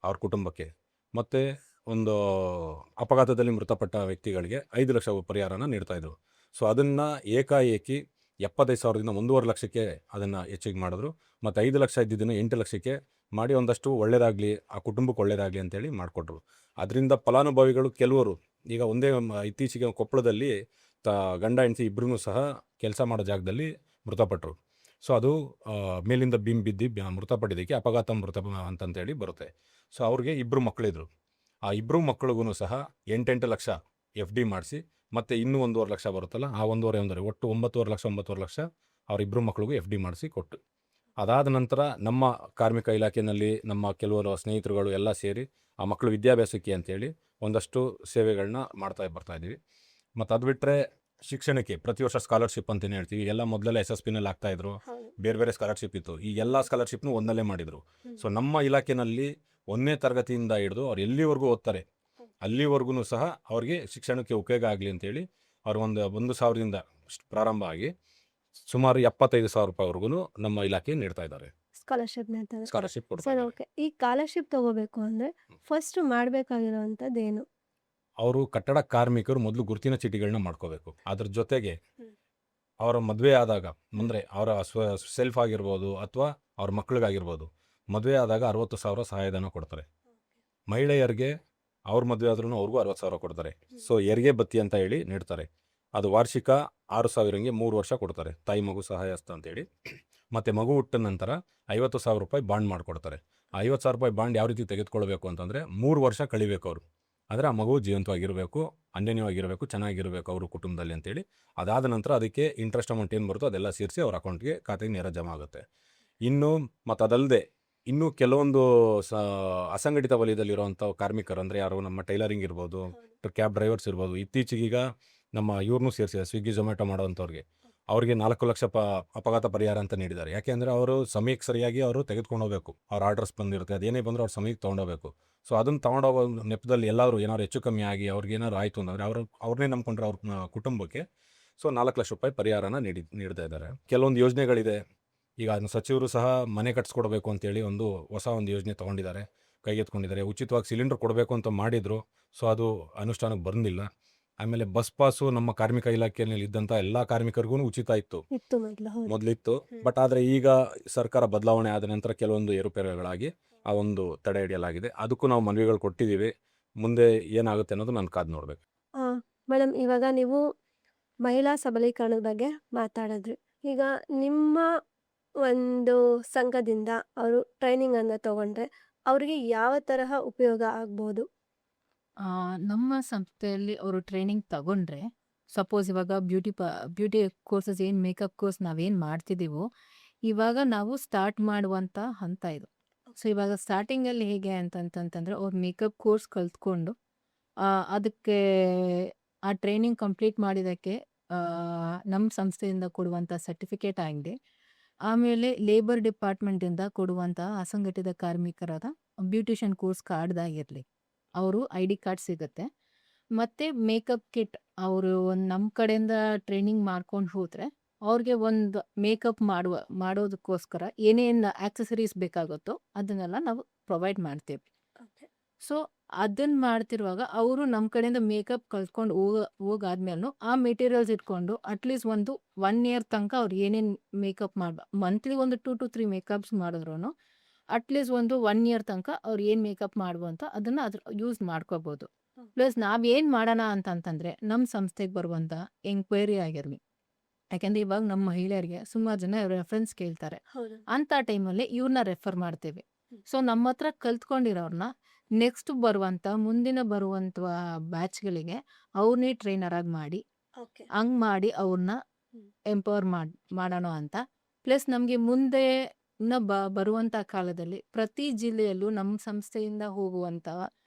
ಅವ್ರ ಕುಟುಂಬಕ್ಕೆ. ಮತ್ತು ಒಂದು ಅಪಘಾತದಲ್ಲಿ ಮೃತಪಟ್ಟ ವ್ಯಕ್ತಿಗಳಿಗೆ 5 ಲಕ್ಷ ಪರಿಹಾರನ ನೀಡ್ತಾಯಿದ್ರು. ಸೊ ಅದನ್ನು ಏಕಾಏಕಿ 75,000ದಿಂದ 1.5 ಲಕ್ಷಕ್ಕೆ ಅದನ್ನು ಹೆಚ್ಚಿಗೆ ಮಾಡಿದ್ರು. ಮತ್ತು 5 ಲಕ್ಷ ಇದ್ದಿದ್ದನ್ನು 8 ಲಕ್ಷಕ್ಕೆ ಮಾಡಿ ಒಂದಷ್ಟು ಒಳ್ಳೆಯದಾಗಲಿ, ಆ ಕುಟುಂಬಕ್ಕೆ ಒಳ್ಳೆಯದಾಗಲಿ ಅಂತೇಳಿ ಮಾಡಿಕೊಟ್ರು. ಅದರಿಂದ ಫಲಾನುಭವಿಗಳು ಕೆಲವರು ಈಗ ಇತ್ತೀಚೆಗೆ ಕೊಪ್ಪಳದಲ್ಲಿ ಗಂಡ ಹೆಂಡತಿ ಇಬ್ಬರೂ ಸಹ ಕೆಲಸ ಮಾಡೋ ಜಾಗದಲ್ಲಿ ಮೃತಪಟ್ಟರು. ಸೊ ಅದು ಮೇಲಿಂದ ಬೀಮ್ ಬಿದ್ದು ಮೃತಪಟ್ಟಿದ್ದಕ್ಕೆ ಅಪಘಾತ ಅಂತಂತೇಳಿ ಬರುತ್ತೆ. ಸೊ ಅವ್ರಿಗೆ 2 ಮಕ್ಕಳಿದ್ರು. ಆ 2 ಮಕ್ಕಳಿಗೂ ಸಹ 8 ಲಕ್ಷ FD ಮಾಡಿಸಿ ಮತ್ತು ಇನ್ನೂ 1.5 ಲಕ್ಷ ಬರುತ್ತಲ್ಲ, ಆ 1.5 ಒಟ್ಟು 9.5 ಲಕ್ಷ ಅವ್ರ 2 ಮಕ್ಕಳಿಗೂ FD ಮಾಡಿಸಿ ಕೊಟ್ಟು, ಅದಾದ ನಂತರ ನಮ್ಮ ಕಾರ್ಮಿಕ ಇಲಾಖೆಯಲ್ಲಿ ನಮ್ಮ ಕೆಲವರು ಸ್ನೇಹಿತರುಗಳು ಎಲ್ಲ ಸೇರಿ ಆ ಮಕ್ಕಳು ವಿದ್ಯಾಭ್ಯಾಸಕ್ಕೆ ಅಂತೇಳಿ ಒಂದಷ್ಟು ಸೇವೆಗಳನ್ನ ಬರ್ತಾಯಿದ್ದೀವಿ. ಮತ್ತು ಅದು ಬಿಟ್ಟರೆ ಶಿಕ್ಷಣಕ್ಕೆ ಪ್ರತಿ ವರ್ಷ ಸ್ಕಾಲರ್ಶಿಪ್ ಅಂತಲೇ ಹೇಳ್ತೀವಿ. ಎಲ್ಲ ಮೊದಲೆಲ್ಲ SSPನಲ್ಲಿ ಆಗ್ತಾಯಿದ್ರು, ಬೇರೆ ಸ್ಕಾಲರ್ಶಿಪ್ ಇತ್ತು. ಈ ಎಲ್ಲ ಸ್ಕಾಲರ್ಶಿಪ್ನು ಒಂದಲ್ಲೇ ಮಾಡಿದರು. ಸೊ ನಮ್ಮ ಇಲಾಖೆಯಲ್ಲಿ 1ನೇ ತರಗತಿಯಿಂದ ಹಿಡಿದು ಅವ್ರು ಎಲ್ಲಿವರೆಗೂ ಓದ್ತಾರೆ ಅಲ್ಲಿವರೆಗೂ ಸಹ ಅವ್ರಿಗೆ ಶಿಕ್ಷಣಕ್ಕೆ ಉಪಯೋಗ ಆಗಲಿ ಅಂತೇಳಿ ಅವ್ರು 1,000ದಿಂದ ಪ್ರಾರಂಭ ಆಗಿ ಸುಮಾರು 75,000 ರೂಪಾಯಿವರೆಗೂ ನಮ್ಮ ಇಲಾಖೆ ನೀಡ್ತಾ ಇದ್ದಾರೆ. ಸ್ಕಾಲರ್ಶಿಪ್ ನೀಡ್ತಾರೆ. ಸ್ಕಾಲರ್ಶಿಪ್ ಕೊಡ್ತಾ ಸರ್, ಇದ್ದಾರೆ. ಓಕೆ. ಈ ಸ್ಕಾಲರ್ಶಿಪ್ ತಗೋಬೇಕು ಅಂದರೆ ಫಸ್ಟ್ ಮಾಡಬೇಕಾಗಿರೋವಂಥದ್ದು ಏನು? ಅವರು ಕಟ್ಟಡ ಕಾರ್ಮಿಕರು ಮೊದಲು ಗುರುತಿನ ಚೀಟಿಗಳನ್ನ ಮಾಡ್ಕೋಬೇಕು. ಅದ್ರ ಜೊತೆಗೆ ಅವರ ಮದುವೆ ಆದಾಗ, ಅಂದರೆ ಅವರ ಸೆಲ್ಫ್ ಆಗಿರ್ಬೋದು ಅಥವಾ ಅವ್ರ ಮಕ್ಳಿಗಾಗಿರ್ಬೋದು, ಮದುವೆ ಆದಾಗ 60,000 ಸಹಾಯಧನ ಕೊಡ್ತಾರೆ. ಮಹಿಳೆಯರಿಗೆ ಅವ್ರ ಮದುವೆ ಆದ್ರೂ ಅವ್ರಿಗೂ 60,000 ಕೊಡ್ತಾರೆ. ಸೊ ಹೆರಿಗೆ ಬತ್ತಿ ಅಂತ ಹೇಳಿ ನೀಡ್ತಾರೆ. ಅದು ವಾರ್ಷಿಕ 6,000ಗೆ 3 ವರ್ಷ ಕೊಡ್ತಾರೆ, ತಾಯಿ ಮಗು ಸಹಾಯಸ್ತ ಅಂತೇಳಿ. ಮತ್ತು ಮಗು ಹುಟ್ಟಿದ ನಂತರ 50,000 ರೂಪಾಯಿ ಬಾಂಡ್ ಮಾಡಿಕೊಡ್ತಾರೆ. ಆ 50,000 ರೂಪಾಯಿ ಬಾಂಡ್ ಯಾವ ರೀತಿ ತೆಗೆದುಕೊಳ್ಬೇಕು ಅಂತಂದರೆ 3 ವರ್ಷ ಕಳಿಬೇಕು ಅವರು. ಅಂದರೆ ಆ ಮಗು ಜೀವಂತವಾಗಿರಬೇಕು, ಅನ್ಯೋನ್ಯವಾಗಿರಬೇಕು, ಚೆನ್ನಾಗಿರಬೇಕು ಅವರು ಕುಟುಂಬದಲ್ಲಿ ಅಂತೇಳಿ. ಅದಾದ ನಂತರ ಅದಕ್ಕೆ ಇಂಟ್ರೆಸ್ಟ್ ಅಮೌಂಟ್ ಏನು ಬರುತ್ತೋ ಅದೆಲ್ಲ ಸೇರಿಸಿ ಅವ್ರ ಖಾತೆಗೆ ನೇರ ಜಮಾ ಆಗುತ್ತೆ. ಇನ್ನು ಮತ್ತು ಅದಲ್ಲದೆ ಇನ್ನೂ ಕೆಲವೊಂದು ಅಸಂಘಟಿತ ವಲಯದಲ್ಲಿರುವಂಥ ಕಾರ್ಮಿಕರು, ಅಂದರೆ ಯಾರು ನಮ್ಮ ಟೈಲರಿಂಗ್ ಇರ್ಬೋದು, ಕ್ಯಾಬ್ ಡ್ರೈವರ್ಸ್ ಇರ್ಬೋದು, ಇತ್ತೀಚೆಗೀಗ ನಮ್ಮ ಇವ್ರನ್ನೂ ಸೇರಿಸಿದ್ದಾರೆ, ಸ್ವಿಗ್ಗಿ ಝೊಮ್ಯಾಟೊ ಮಾಡೋವಂಥವ್ರಿಗೆ. ಅವ್ರಿಗೆ 4 ಲಕ್ಷ ಅಪಘಾತ ಪರಿಹಾರ ಅಂತ ನೀಡಿದ್ದಾರೆ. ಯಾಕೆಂದರೆ ಅವರು ಸಮಯಕ್ಕೆ ಸರಿಯಾಗಿ ಅವರು ತೆಗೆದುಕೊಂಡು ಹೋಗಬೇಕು. ಅವ್ರ ಆರ್ಡರ್ಸ್ ಬಂದಿರುತ್ತೆ, ಅದೇನೇ ಬಂದರೂ ಅವ್ರ ಸಮಯಕ್ಕೆ ತೊಗೊಂಡೋಗ್ಬೇಕು. ಸೊ ಅದನ್ನು ತೊಗೊಂಡೋಗೋ ನೆಪದಲ್ಲಿ ಎಲ್ಲರೂ ಏನಾದ್ರು ಹೆಚ್ಚು ಕಮ್ಮಿ ಆಗಿ ಅವ್ರಿಗೇನಾದ್ರು ಆಯಿತು ಅಂತಂದರೆ ಅವ್ರನ್ನೇ ನಂಬ್ಕೊಂಡ್ರೆ ಅವ್ರ ಕುಟುಂಬಕ್ಕೆ 4 ಲಕ್ಷ ರೂಪಾಯಿ ಪರಿಹಾರನ ನೀಡ್ತಾ ಇದ್ದಾರೆ. ಕೆಲವೊಂದು ಯೋಜನೆಗಳಿದೆ. ಈಗ ಸಚಿವರು ಸಹ ಮನೆ ಕಟ್ಸ್ಕೊಡ್ಬೇಕು ಅಂತೇಳಿ ಹೊಸ ಯೋಜನೆ ತೊಗೊಂಡಿದ್ದಾರೆ, ಕೈಗೆತ್ಕೊಂಡಿದ್ದಾರೆ. ಉಚಿತವಾಗಿ ಸಿಲಿಂಡರ್ ಕೊಡಬೇಕು ಅಂತ ಮಾಡಿದರು. ಸೊ ಅದು ಅನುಷ್ಠಾನಕ್ಕೆ ಬಂದಿಲ್ಲ. ಆಮೇಲೆ ಬಸ್ ಪಾಸು ನಮ್ಮ ಕಾರ್ಮಿಕ ಇಲಾಖೆಯಲ್ಲಿ ಇದ್ದಂಥ ಎಲ್ಲ ಕಾರ್ಮಿಕರಿಗೂ ಉಚಿತ ಇತ್ತು ಮೊದಲಿತ್ತು. ಬಟ್ ಆದರೆ ಈಗ ಸರ್ಕಾರ ಬದಲಾವಣೆ ಆದ ನಂತರ ಕೆಲವೊಂದು ಏರುಪೇರುಗಳಾಗಿ ಆ ಒಂದು ತಡೆ ಹಿಡಿಯಲಾಗಿದೆ. ಅದಕ್ಕೂ ನಾವು ಮನವಿಗಳು ಕೊಟ್ಟಿದ್ದೀವಿ. ಮುಂದೆ ಏನಾಗುತ್ತೆ ಅನ್ನೋದು ನಾನು ಕಾದು ನೋಡಬೇಕು. ಮೇಡಮ್, ಇವಾಗ ನೀವು ಮಹಿಳಾ ಸಬಲೀಕರಣದ ಬಗ್ಗೆ ಮಾತಾಡಿದ್ರಿ. ಈಗ ನಿಮ್ಮ ಒಂದು ಸಂಘದಿಂದ ಅವರು ಟ್ರೈನಿಂಗನ್ನು ತಗೊಂಡ್ರೆ ಅವರಿಗೆ ಯಾವ ತರಹ ಉಪಯೋಗ ಆಗ್ಬೋದು? ನಮ್ಮ ಸಂಸ್ಥೆಯಲ್ಲಿ ಅವರು ಟ್ರೈನಿಂಗ್ ತಗೊಂಡ್ರೆ, ಸಪೋಸ್ ಇವಾಗ ಬ್ಯೂಟಿ ಕೋರ್ಸಸ್ ಏನು ಮೇಕಪ್ ಕೋರ್ಸ್ ನಾವೇನು ಮಾಡ್ತಿದ್ದೀವೋ ಇವಾಗ ನಾವು ಸ್ಟಾರ್ಟ್ ಮಾಡುವಂಥ ಹಂತ ಇದು. ಸೊ ಇವಾಗ ಸ್ಟಾರ್ಟಿಂಗಲ್ಲಿ ಹೇಗೆ ಅಂತಂತಂದ್ರೆ ಅವ್ರು ಮೇಕಪ್ ಕೋರ್ಸ್ ಕಲ್ತ್ಕೊಂಡು ಅದಕ್ಕೆ ಆ ಟ್ರೈನಿಂಗ್ ಕಂಪ್ಲೀಟ್ ಮಾಡಿದ್ದಕ್ಕೆ ನಮ್ಮ ಸಂಸ್ಥೆಯಿಂದ ಕೊಡುವಂಥ ಸರ್ಟಿಫಿಕೇಟ್ ಆಗಿದೆ. ಆಮೇಲೆ ಲೇಬರ್ ಡಿಪಾರ್ಟ್ಮೆಂಟಿಂದ ಕೊಡುವಂಥ ಅಸಂಘಟಿತ ಕಾರ್ಮಿಕರಾದ ಬ್ಯೂಟಿಷಿಯನ್ ಕೋರ್ಸ್ ಕಾರ್ಡ್ದಾಗಿರಲಿ ಅವರು ID ಕಾರ್ಡ್ ಸಿಗುತ್ತೆ. ಮತ್ತು ಮೇಕಪ್ ಕಿಟ್ ಅವರು ನಮ್ಮ ಕಡೆಯಿಂದ ಟ್ರೈನಿಂಗ್ ಮಾಡ್ಕೊಂಡು ಹೋದರೆ ಅವ್ರಿಗೆ ಒಂದು ಮೇಕಪ್ ಮಾಡೋದಕ್ಕೋಸ್ಕರ ಏನೇನು ಆಕ್ಸೆಸರೀಸ್ ಬೇಕಾಗುತ್ತೋ ಅದನ್ನೆಲ್ಲ ನಾವು ಪ್ರೊವೈಡ್ ಮಾಡ್ತೇವೆ. ಸೊ ಅದನ್ನು ಮಾಡ್ತಿರುವಾಗ ಅವರು ನಮ್ಮ ಕಡೆಯಿಂದ ಮೇಕಪ್ ಕಲ್ತ್ಕೊಂಡು ಹೋಗಾದ್ಮೇಲೂ ಆ ಮೆಟೀರಿಯಲ್ಸ್ ಇಟ್ಕೊಂಡು ಅಟ್ಲೀಸ್ಟ್ 1 ಇಯರ್ ತನಕ ಅವ್ರು ಏನೇನು ಮೇಕಪ್ ಮಂತ್ಲಿ 2 to 3 ಮೇಕಪ್ಸ್ ಮಾಡಿದ್ರು ಅಟ್ಲೀಸ್ಟ್ 1 ಇಯರ್ ತನಕ ಅವ್ರು ಏನು ಮೇಕಪ್ ಮಾಡುವಂತ ಅದನ್ನು ಯೂಸ್ ಮಾಡ್ಕೋಬೋದು. ಪ್ಲಸ್ ನಾವೇನು ಮಾಡೋಣ ಅಂತಂತಂದರೆ ನಮ್ಮ ಸಂಸ್ಥೆಗೆ ಬರುವಂಥ ಎಂಕ್ವೈರಿ ಆಗಿರಲಿ, ಯಾಕೆಂದರೆ ಇವಾಗ ನಮ್ಮ ಮಹಿಳೆಯರಿಗೆ ಸುಮಾರು ಜನ ರೆಫರೆನ್ಸ್ ಕೇಳ್ತಾರೆ. ಅಂಥ ಟೈಮಲ್ಲಿ ಇವ್ರನ್ನ ರೆಫರ್ ಮಾಡ್ತೇವೆ. ಸೊ ನಮ್ಮ ಹತ್ರ ಕಲ್ತ್ಕೊಂಡಿರೋರನ್ನ ನೆಕ್ಸ್ಟ್ ಮುಂದಿನ ಬರುವಂಥ ಬ್ಯಾಚ್ಗಳಿಗೆ ಅವ್ರನ್ನೇ ಟ್ರೈನರಾಗಿ ಮಾಡಿ ಹಂಗೆ ಮಾಡಿ ಅವ್ರನ್ನ ಎಂಪವರ್ ಮಾಡೋಣ ಅಂತ. ಪ್ಲಸ್ ನಮಗೆ ಮುಂದೆ ಬರುವಂಥ ಕಾಲದಲ್ಲಿ ಪ್ರತಿ ಜಿಲ್ಲೆಯಲ್ಲೂ ನಮ್ಮ ಸಂಸ್ಥೆಯಿಂದ ಹೋಗುವಂಥ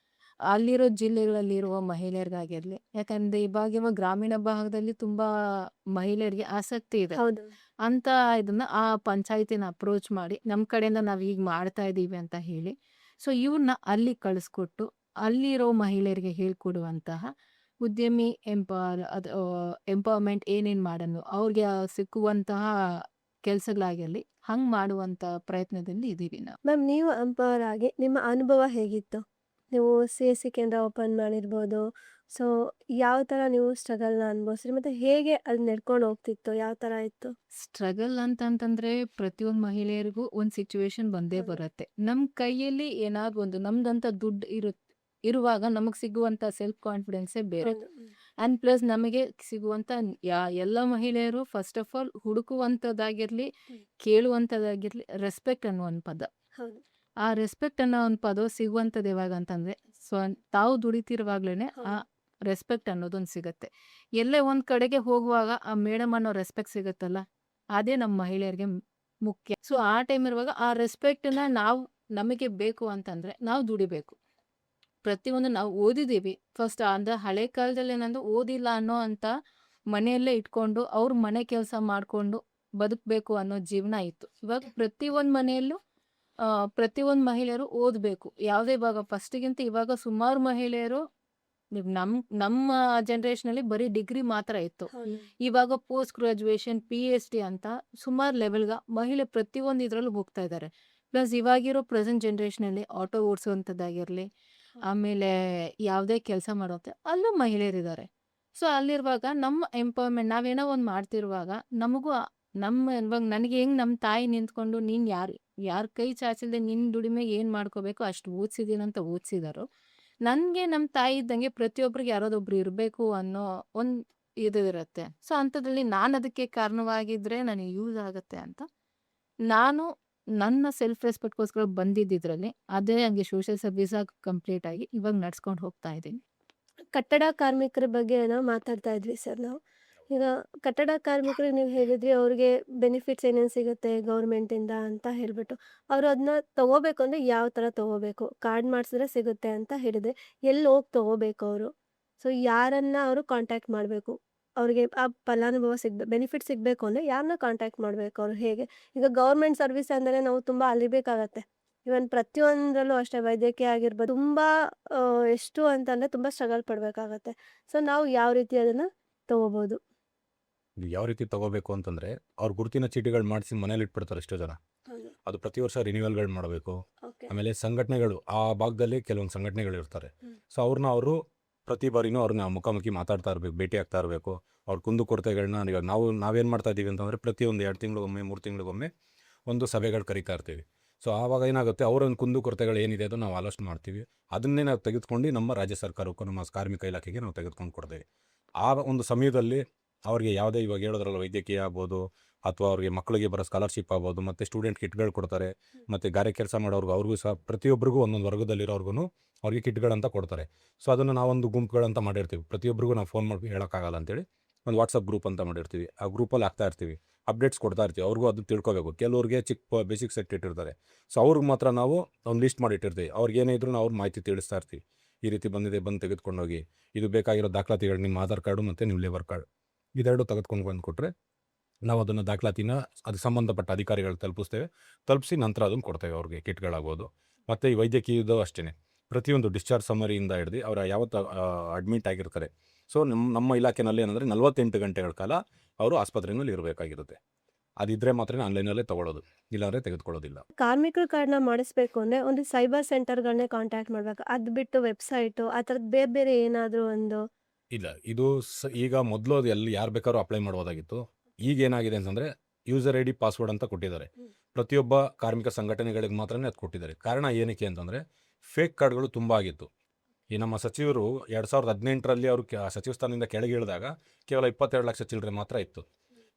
ಅಲ್ಲಿರೋ ಜಿಲ್ಲೆಗಳಲ್ಲಿರುವ ಮಹಿಳೆಯರಿಗಾಗಿರಲಿ, ಯಾಕಂದರೆ ಇವಾಗ ಗ್ರಾಮೀಣ ಭಾಗದಲ್ಲಿ ತುಂಬ ಮಹಿಳೆಯರಿಗೆ ಆಸಕ್ತಿ ಇದೆ. ಹೌದು. ಅಂತ ಇದನ್ನ ಆ ಪಂಚಾಯತಿನ ಅಪ್ರೋಚ್ ಮಾಡಿ ನಮ್ಮ ಕಡೆಯಿಂದ ನಾವು ಈಗ ಮಾಡ್ತಾ ಇದ್ದೀವಿ ಅಂತ ಹೇಳಿ, ಸೊ ಇವ್ರನ್ನ ಅಲ್ಲಿ ಕಳಿಸ್ಕೊಟ್ಟು ಅಲ್ಲಿರೋ ಮಹಿಳೆಯರಿಗೆ ಹೇಳ್ಕೊಡುವಂತಹ ಉದ್ಯಮಿ ಎಂಪವರ್ಮೆಂಟ್ ಏನೇನು ಮಾಡೋದು ಅವ್ರಿಗೆ ಸಿಕ್ಕುವಂತಹ ಕೆಲಸಗಳಾಗಿರಲಿ ಹಂಗೆ ಮಾಡುವಂಥ ಪ್ರಯತ್ನದಲ್ಲಿ ಇದ್ದೀವಿ ನಾವು. ಮ್ಯಾಮ್, ನೀವು ಎಂಪವರ್ ಆಗಿ ನಿಮ್ಮ ಅನುಭವ ಹೇಗಿತ್ತು? ನೀವು CSC ಕೇಂದ್ರ ಓಪನ್ ಮಾಡಿರ್ಬೋದು. ಸೊ ಯಾವ ಥರ ನೀವು ಸ್ಟ್ರಗಲ್ನ ಅನುಭವಿಸ್ರಿ ಮತ್ತು ಹೇಗೆ ಅದು ನಡ್ಕೊಂಡು ಹೋಗ್ತಿತ್ತು? ಯಾವ ಥರ ಇತ್ತು? ಸ್ಟ್ರಗಲ್ ಅಂತಂತಂದ್ರೆ ಪ್ರತಿಯೊಂದು ಮಹಿಳೆಯರಿಗೂ ಒಂದು ಸಿಚುವೇಶನ್ ಬಂದೇ ಹೌದು. ಬರುತ್ತೆ. ನಮ್ಮ ಕೈಯಲ್ಲಿ ಏನಾದ್ರು ಒಂದು ನಮ್ದಂತ ದುಡ್ಡು ಇರುವಾಗ ನಮಗೆ ಸಿಗುವಂಥ ಸೆಲ್ಫ್ ಕಾನ್ಫಿಡೆನ್ಸೇ ಬೇರೆ. ಹೌದು. ಆ್ಯಂಡ್ ಪ್ಲಸ್ ನಮಗೆ ಸಿಗುವಂಥ ಎಲ್ಲ ಮಹಿಳೆಯರು ಫಸ್ಟ್ ಆಫ್ ಆಲ್ ಹುಡುಕುವಂಥದ್ದಾಗಿರಲಿ, ಕೇಳುವಂಥದ್ದಾಗಿರಲಿ ರೆಸ್ಪೆಕ್ಟ್ ಅನ್ನೋ ಒಂದು ಪದ. ಹೌದು. ಆ ರೆಸ್ಪೆಕ್ಟ್ ಅನ್ನೋ ಒಂದು ಪದ ಸಿಗುವಂಥದ್ದು ಯಾವಾಗ ಅಂತಂದರೆ ತಾವು ದುಡಿತಿರುವಾಗ್ಲೇ ಆ ರೆಸ್ಪೆಕ್ಟ್ ಅನ್ನೋದೊಂದು ಸಿಗುತ್ತೆ. ಎಲ್ಲೇ ಒಂದು ಕಡೆಗೆ ಹೋಗುವಾಗ ಆ ಮೇಡಮ್ ಅನ್ನೋ ರೆಸ್ಪೆಕ್ಟ್ ಸಿಗುತ್ತಲ್ಲ, ಅದೇ ನಮ್ಮ ಮಹಿಳೆಯರಿಗೆ ಮುಖ್ಯ. ಸೊ ಆ ಟೈಮ್ ಇರುವಾಗ ಆ ರೆಸ್ಪೆಕ್ಟನ್ನ ನಮಗೆ ಬೇಕು ಅಂತಂದರೆ ನಾವು ದುಡಿಬೇಕು. ಪ್ರತಿಯೊಂದು ನಾವು ಓದಿದ್ದೀವಿ ಫಸ್ಟ್. ಅಂದರೆ ಹಳೆ ಕಾಲದಲ್ಲಿ ಏನಂದ್ರೆ ಓದಿಲ್ಲ ಅನ್ನೋ ಅಂತ ಮನೆಯಲ್ಲೇ ಇಟ್ಕೊಂಡು ಅವ್ರ ಮನೆ ಕೆಲಸ ಮಾಡಿಕೊಂಡು ಬದುಕಬೇಕು ಅನ್ನೋ ಜೀವನ ಇತ್ತು. ಇವಾಗ ಪ್ರತಿಯೊಂದು ಮನೆಯಲ್ಲೂ ಪ್ರತಿಯೊಂದು ಮಹಿಳೆಯರು ಓದಬೇಕು. ಯಾವುದೇ ಇವಾಗ ಫಸ್ಟಿಗಿಂತ ಇವಾಗ ಸುಮಾರು ಮಹಿಳೆಯರು ನಮ್ಮ ಜನ್ರೇಷನಲ್ಲಿ ಬರೀ ಡಿಗ್ರಿ ಮಾತ್ರ ಇತ್ತು. ಹೌದು. ಇವಾಗ ಪೋಸ್ಟ್ ಗ್ರಾಜುಯೇಷನ್ PhD ಅಂತ ಸುಮಾರು ಲೆವೆಲ್ಗೆ ಮಹಿಳೆ ಪ್ರತಿಯೊಂದು ಇದರಲ್ಲೂ ಹೋಗ್ತಾ ಇದ್ದಾರೆ. ಪ್ಲಸ್ ಇವಾಗಿರೋ ಪ್ರೆಸೆಂಟ್ ಜನ್ರೇಷನಲ್ಲಿ ಆಟೋ ಓಡಿಸುವಂಥದ್ದಾಗಿರಲಿ, ಆಮೇಲೆ ಯಾವುದೇ ಕೆಲಸ ಮಾಡುವಂಥ ಅಲ್ಲೂ ಮಹಿಳೆಯರಿದ್ದಾರೆ. ಸೊ ಅಲ್ಲಿರುವಾಗ ನಮ್ಮ ಎಂಪವರ್ಮೆಂಟ್ ನಾವೇನೋ ಒಂದು ಮಾಡ್ತಿರುವಾಗ ನಮಗೂ ಇವಾಗ ನನಗೆ ಹೆಂಗೆ ನಮ್ಮ ತಾಯಿ ನಿಂತ್ಕೊಂಡು ನೀನು ಯಾರ ಕೈ ಚಾಚಿಲ್ದೆ ನಿನ್ನ ದುಡಿಮೆಗೆ ಏನು ಮಾಡ್ಕೋಬೇಕು ಅಷ್ಟು ಓದಿಸಿದೀನಿ ಅಂತ ಓದಿಸಿದಾರೋ, ನನಗೆ ನಮ್ಮ ತಾಯಿ ಇದ್ದಂಗೆ ಪ್ರತಿಯೊಬ್ಬರಿಗೆ ಯಾರೋದೊಬ್ರು ಇರಬೇಕು ಅನ್ನೋ ಒಂದು ಇರುತ್ತೆ. ಸೊ ಅಂಥದ್ರಲ್ಲಿ ನಾನು ಅದಕ್ಕೆ ಕಾರಣವಾಗಿದ್ದರೆ ನನಗೆ ಯೂಸ್ ಆಗುತ್ತೆ ಅಂತ ನಾನು ನನ್ನ ಸೆಲ್ಫ್ ರೆಸ್ಪೆಕ್ಟ್ಗೋಸ್ಕರ ಬಂದಿದ್ದಿದ್ರಲ್ಲಿ ಅದೇ ಹಂಗೆ ಸೋಷಿಯಲ್ ಸರ್ವಿಸಾಗಿ ಕಂಪ್ಲೀಟ್ ಆಗಿ ಇವಾಗ ನಡ್ಸ್ಕೊಂಡು ಹೋಗ್ತಾ ಇದ್ದೀನಿ. ಕಟ್ಟಡ ಕಾರ್ಮಿಕರ ಬಗ್ಗೆ ನಾವು ಮಾತಾಡ್ತಾ ಇದ್ವಿ ಸರ್ ನಾವು. ಈಗ ಕಟ್ಟಡ ಕಾರ್ಮಿಕರಿಗೆ ನೀವು ಹೇಳಿದ್ರಿ ಅವ್ರಿಗೆ ಬೆನಿಫಿಟ್ಸ್ ಏನೇನು ಸಿಗುತ್ತೆ ಗೌರ್ಮೆಂಟಿಂದ ಅಂತ ಹೇಳ್ಬಿಟ್ಟು. ಅವರು ಅದನ್ನ ತೊಗೋಬೇಕು ಅಂದರೆ ಯಾವ ಥರ ತೊಗೋಬೇಕು? ಕಾರ್ಡ್ ಮಾಡಿಸಿದ್ರೆ ಸಿಗುತ್ತೆ ಅಂತ ಹೇಳಿದೆ. ಎಲ್ಲಿ ಹೋಗಿ ತೊಗೋಬೇಕು ಅವರು? ಸೊ ಯಾರನ್ನ ಅವರು ಕಾಂಟ್ಯಾಕ್ಟ್ ಮಾಡಬೇಕು? ಅವ್ರಿಗೆ ಆ ಫಲಾನುಭವ ಬೆನಿಫಿಟ್ ಸಿಗಬೇಕು ಅಂದರೆ ಯಾರನ್ನ ಕಾಂಟ್ಯಾಕ್ಟ್ ಮಾಡಬೇಕು ಅವರು? ಹೇಗೆ? ಈಗ ಗೌರ್ಮೆಂಟ್ ಸರ್ವಿಸ್ ಅಂದರೆ ನಾವು ತುಂಬ ಅಲಿಬೇಕಾಗತ್ತೆ. ಇವನ್ ಪ್ರತಿಯೊಂದರಲ್ಲೂ ಅಷ್ಟೇ, ವೈದ್ಯಕೀಯ ಆಗಿರ್ಬೋದು, ತುಂಬ ಎಷ್ಟು ಅಂತಂದರೆ ತುಂಬ ಸ್ಟ್ರಗಲ್ ಪಡಬೇಕಾಗತ್ತೆ. ಸೊ ನಾವು ಯಾವ ರೀತಿ ಅದನ್ನು ತೊಗೋಬೋದು? ಯಾವ ರೀತಿ ತಗೋಬೇಕು ಅಂತಂದರೆ ಅವ್ರ ಗುರುತಿನ ಚೀಟಿಗಳು ಮಾಡಿಸಿ ಮನೇಲಿ ಇಟ್ಬಿಡ್ತಾರೆ ಎಷ್ಟೋ ಜನ. ಹೌದು. ಅದು ಪ್ರತಿ ವರ್ಷ ರಿನ್ಯೂವಲ್ಗಳು ಮಾಡಬೇಕು. ಓಕೆ. ಆಮೇಲೆ ಸಂಘಟನೆಗಳು ಆ ಭಾಗದಲ್ಲಿ ಕೆಲವೊಂದು ಸಂಘಟನೆಗಳು ಇರ್ತಾರೆ. ಸೊ ಅವರು ಪ್ರತಿ ಬಾರಿನೂ ಅವ್ರನ್ನ ಮುಖಾಮುಖಿ ಮಾತಾಡ್ತಾ ಇರಬೇಕು, ಭೇಟಿ ಆಗ್ತಾ ಇರಬೇಕು. ಅವ್ರ ಕುಂದುಕೊರತೆಗಳನ್ನ ಇವಾಗ ನಾವೇನು ಮಾಡ್ತಾ ಇದ್ದೀವಿ ಅಂತಂದರೆ ಪ್ರತಿಯೊಂದು 2 ತಿಂಗಳಿಗೊಮ್ಮೆ 3 ತಿಂಗಳಿಗೊಮ್ಮೆ ಒಂದು ಸಭೆಗಳು ಕರಿತಾ ಇರ್ತೀವಿ. ಸೊ ಆವಾಗ ಏನಾಗುತ್ತೆ, ಅವರೊಂದು ಕುಂದುಕೊರತೆಗಳು ಏನಿದೆ ಅದು ನಾವು ಆಲೋಚನೆ ಮಾಡ್ತೀವಿ. ಅದನ್ನೇ ನಾವು ತೆಗೆದುಕೊಂಡು ನಮ್ಮ ರಾಜ್ಯ ಸರ್ಕಾರಕ್ಕೂ ನಮ್ಮ ಕಾರ್ಮಿಕ ಇಲಾಖೆಗೆ ನಾವು ತೆಗೆದುಕೊಂಡು ಕೊಡ್ತೇವೆ. ಆ ಒಂದು ಸಮಯದಲ್ಲಿ ಅವ್ರಿಗೆ ಯಾವುದೇ ಇವಾಗ ಹೇಳೋದ್ರಲ್ಲ ವೈದ್ಯಕೀಯ ಆಗ್ಬೋದು, ಅಥವಾ ಅವ್ರಿಗೆ ಮಕ್ಕಳಿಗೆ ಬರೋ ಸ್ಕಾಲರ್ಶಿಪ್ ಆಗ್ಬೋದು, ಮತ್ತು ಸ್ಟೂಡೆಂಟ್ ಕಿಟ್ಗಳು ಕೊಡ್ತಾರೆ. ಮತ್ತು ಗಾರೆ ಕೆಲಸ ಮಾಡೋರ್ಗು ಅವ್ರಿಗೂ ಸಹ ಪ್ರತಿಯೊಬ್ಬರಿಗೂ ಒಂದೊಂದು ವರ್ಗದಲ್ಲಿರೋರ್ಗು ಅವ್ರಿಗೆ ಕಿಟ್ಗಳಂತ ಕೊಡ್ತಾರೆ. ಸೊ ಅದನ್ನು ನಾವೊಂದು ಗುಂಪುಗಳಂತ ಮಾಡಿರ್ತೀವಿ. ಪ್ರತಿಯೊಬ್ಬರಿಗೂ ನಾವು ಫೋನ್ ಮಾಡಿ ಹೇಳೋಕ್ಕಾಗಲ್ಲ ಅಂತೇಳಿ ಒಂದು ವಾಟ್ಸಪ್ ಗ್ರೂಪ್ ಅಂತ ಮಾಡಿರ್ತೀವಿ. ಆ ಗ್ರೂಪಲ್ಲಿ ಹಾಕ್ತಾ ಇರ್ತೀವಿ, ಅಪ್ಡೇಟ್ಸ್ ಕೊಡ್ತಾ ಇರ್ತೀವಿ. ಅವ್ರಿಗೂ ಅದು ತಿಳ್ಕೊಬೇಕು. ಕೆಲವ್ರಿಗೆ ಚಿಕ್ಕ ಬೇಸಿಕ್ ಸೆಟ್ ಇಟ್ಟಿರ್ತಾರೆ. ಸೊ ಅವ್ರಿಗೆ ಮಾತ್ರ ನಾವು ಒಂದು ಲಿಸ್ಟ್ ಮಾಡಿ ಇಟ್ಟಿರ್ತೀವಿ. ಅವ್ರಿಗೆ ಏನೇ ಇದ್ರೂ ನಾವು ಅವ್ರ ಮಾಹಿತಿ ತಿಳಿಸ್ತಾ ಇರ್ತೀವಿ. ಈ ರೀತಿ ಬಂದಿದೆ, ಬಂದು ತೆಗೆದುಕೊಂಡೋಗಿ, ಇದು ಬೇಕಾಗಿರೋ ದಾಖಲಾತಿಗಳು ನಿಮ್ಮ ಆಧಾರ್ ಕಾರ್ಡು ಮತ್ತು ನಿಮ್ಮ ಲೇಬರ್ ಕಾರ್ಡ್ ಇದೆರಡು ತೆಗೆದುಕೊಂಡು ಬಂದು ಕೊಟ್ಟರೆ ನಾವು ಅದನ್ನು ದಾಖಲಾತಿನ ಅದಕ್ಕೆ ಸಂಬಂಧಪಟ್ಟ ಅಧಿಕಾರಿಗಳಿಗೆ ತಲುಪಿಸಿ ನಂತರ ಅದನ್ನು ಕೊಡ್ತೇವೆ ಅವ್ರಿಗೆ ಕಿಟ್ಗಳಾಗ್ಬೋದು. ಮತ್ತು ಈ ವೈದ್ಯಕೀಯದು ಅಷ್ಟೇ, ಪ್ರತಿಯೊಂದು ಡಿಸ್ಚಾರ್ಜ್ ಸಮರಿಯಿಂದ ಹಿಡಿದು ಅವ್ರು ಯಾವತ್ತು ಅಡ್ಮಿಟ್ ಆಗಿರ್ತಾರೆ. ಸೊ ನಮ್ಮ ಇಲಾಖೆನಲ್ಲಿ ಏನಂದರೆ 48 ಗಂಟೆಗಳ ಕಾಲ ಅವರು ಆಸ್ಪತ್ರೆಯಲ್ಲಿ ಇರಬೇಕಾಗಿರುತ್ತೆ. ಅದಿದ್ದರೆ ಮಾತ್ರ ಆನ್ಲೈನಲ್ಲೇ ತೊಗೊಳ್ಳೋದು, ಇಲ್ಲಾಂದರೆ ತೆಗೆದುಕೊಳ್ಳೋದಿಲ್ಲ. ಕಾರ್ಮಿಕರ ಕಾರ್ಡ್ನ ಮಾಡಿಸ್ಬೇಕು ಅಂದರೆ ಒಂದು ಸೈಬರ್ ಸೆಂಟರ್ಗಳನ್ನೇ ಕಾಂಟ್ಯಾಕ್ಟ್ ಮಾಡಬೇಕು. ಅದು ಬಿಟ್ಟು ವೆಬ್ಸೈಟು ಆ ಥರದ್ದು ಬೇರೆ ಬೇರೆ ಏನಾದರೂ ಒಂದು? ಇಲ್ಲ, ಇದು ಈಗ ಮೊದಲು ಅದು ಯಾರು ಬೇಕಾದ್ರೂ ಅಪ್ಲೈ ಮಾಡ್ಬೋದಾಗಿತ್ತು. ಈಗ ಏನಾಗಿದೆ ಅಂತಂದರೆ ಯೂಸರ್ ID ಪಾಸ್ವರ್ಡ್ ಅಂತ ಕೊಟ್ಟಿದ್ದಾರೆ. ಪ್ರತಿಯೊಬ್ಬ ಕಾರ್ಮಿಕ ಸಂಘಟನೆಗಳಿಗೆ ಮಾತ್ರನೇ ಅದು ಕೊಟ್ಟಿದ್ದಾರೆ. ಕಾರಣ ಏನಕ್ಕೆ ಅಂತಂದರೆ ಫೇಕ್ ಕಾರ್ಡ್ಗಳು ತುಂಬ ಆಗಿತ್ತು. ಈ ನಮ್ಮ ಸಚಿವರು 2018ರಲ್ಲಿ ಅವರು ಸಚಿವ ಸ್ಥಾನದಿಂದ ಕೆಳಗೆ ಇಳಿದಾಗ ಕೇವಲ 22 ಲಕ್ಷ ಚಿಲ್ಲರೆ ಮಾತ್ರ ಇತ್ತು.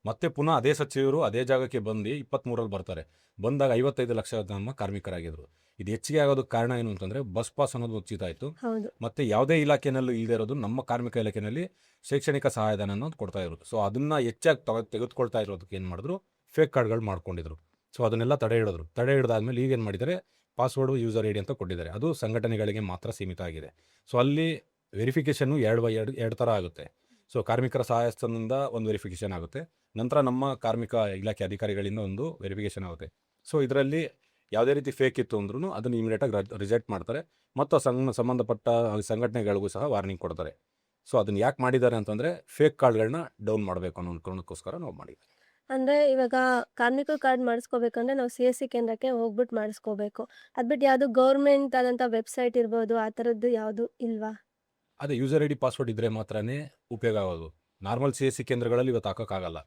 ಮತ್ತೆ ಪುನಃ ಅದೇ ಸಚಿವರು ಅದೇ ಜಾಗಕ್ಕೆ ಬಂದು 23ರಲ್ಲಿ ಬರ್ತಾರೆ. ಬಂದಾಗ 55 ಲಕ್ಷ ನಮ್ಮ ಕಾರ್ಮಿಕರಾಗಿದ್ರು. ಇದು ಹೆಚ್ಚಿಗೆ ಆಗೋದಕ್ಕೆ ಕಾರಣ ಏನು ಅಂತಂದರೆ ಬಸ್ ಪಾಸ್ ಅನ್ನೋದು ಉಚಿತ ಆಯಿತು. ಹೌದು. ಮತ್ತು ಯಾವುದೇ ಇಲಾಖೆನಲ್ಲೂ ಇಲ್ಲದೆ ಇರೋದು ನಮ್ಮ ಕಾರ್ಮಿಕ ಇಲಾಖೆಯಲ್ಲಿ ಶೈಕ್ಷಣಿಕ ಸಹಾಯಧನ ಅನ್ನೋದು ಕೊಡ್ತಾ ಇರೋದು. ಸೊ ಅದನ್ನು ಹೆಚ್ಚಾಗಿ ತೆಗೆದುಕೊಳ್ತಾ ಇರೋದಕ್ಕೆ ಏನು ಮಾಡಿದ್ರು, ಫೇಕ್ ಕಾರ್ಡ್ಗಳು ಮಾಡ್ಕೊಂಡಿದ್ರು. ಸೊ ಅದನ್ನೆಲ್ಲ ತಡೆ ಹಿಡಿದಾದ್ಮೇಲೆ ಈಗೇನು ಮಾಡಿದ್ದಾರೆ, ಪಾಸ್ವರ್ಡು ಯೂಸರ್ ಐ ಡಿ ಅಂತ ಕೊಟ್ಟಿದ್ದಾರೆ. ಅದು ಸಂಘಟನೆಗಳಿಗೆ ಮಾತ್ರ ಸೀಮಿತ ಆಗಿದೆ. ಸೊ ಅಲ್ಲಿ ವೆರಿಫಿಕೇಷನ್ನು ಎರಡು ಥರ ಆಗುತ್ತೆ. ಸೊ ಕಾರ್ಮಿಕರ ಸಹಾಯಸ್ಥನಿಂದ ಒಂದು ವೆರಿಫಿಕೇಷನ್ ಆಗುತ್ತೆ, ನಂತರ ನಮ್ಮ ಕಾರ್ಮಿಕ ಇಲಾಖೆ ಅಧಿಕಾರಿಗಳಿಂದ ಒಂದು ವೆರಿಫಿಕೇಷನ್ ಆಗುತ್ತೆ. ಸೊ ಇದರಲ್ಲಿ ಯಾವುದೇ ರೀತಿ ಫೇಕ್ ಇತ್ತು ಅಂದ್ರೂ ಅದನ್ನು ಇಮಿಡಿಯೇಟಾಗಿ ರಿಜೆಕ್ಟ್ ಮಾಡ್ತಾರೆ ಮತ್ತು ಸಂಬಂಧಪಟ್ಟ ಸಂಘಟನೆಗಳಿಗೂ ಸಹ ವಾರ್ನಿಂಗ್ ಕೊಡ್ತಾರೆ. ಸೊ ಅದನ್ನು ಯಾಕೆ ಮಾಡಿದ್ದಾರೆ ಅಂತಂದರೆ ಫೇಕ್ ಕಾರ್ಡ್ಗಳನ್ನ ಡೌನ್ ಮಾಡಬೇಕು ಅನ್ನೋ ಕಾರಣಕ್ಕೋಸ್ಕರ ನಾವು ಮಾಡಿದ್ದೀವಿ. ಅಂದರೆ ಇವಾಗ ಕಾರ್ಮಿಕರು ಕಾರ್ಡ್ ಮಾಡಿಸ್ಕೋಬೇಕಂದ್ರೆ ನಾವು CSC ಕೇಂದ್ರಕ್ಕೆ ಹೋಗ್ಬಿಟ್ಟು ಮಾಡಿಸ್ಕೋಬೇಕು. ಅದು ಬಿಟ್ಟು ಯಾವುದು ಗೌರ್ಮೆಂಟ್ ಆದಂಥ ವೆಬ್ಸೈಟ್ ಇರ್ಬೋದು, ಆ ಥರದ್ದು ಯಾವುದು ಇಲ್ವಾ? ಅದೇ ಯೂಸರ್ ಐ ಡಿ ಪಾಸ್ವರ್ಡ್ ಇದ್ದರೆ ಮಾತ್ರನೇ ಉಪಯೋಗ ಆಗೋದು. ನಾರ್ಮಲ್ CSC ಕೇಂದ್ರಗಳಲ್ಲಿ ಇವತ್ತು ಹಾಕೋಕ್ಕಾಗಲ್ಲ.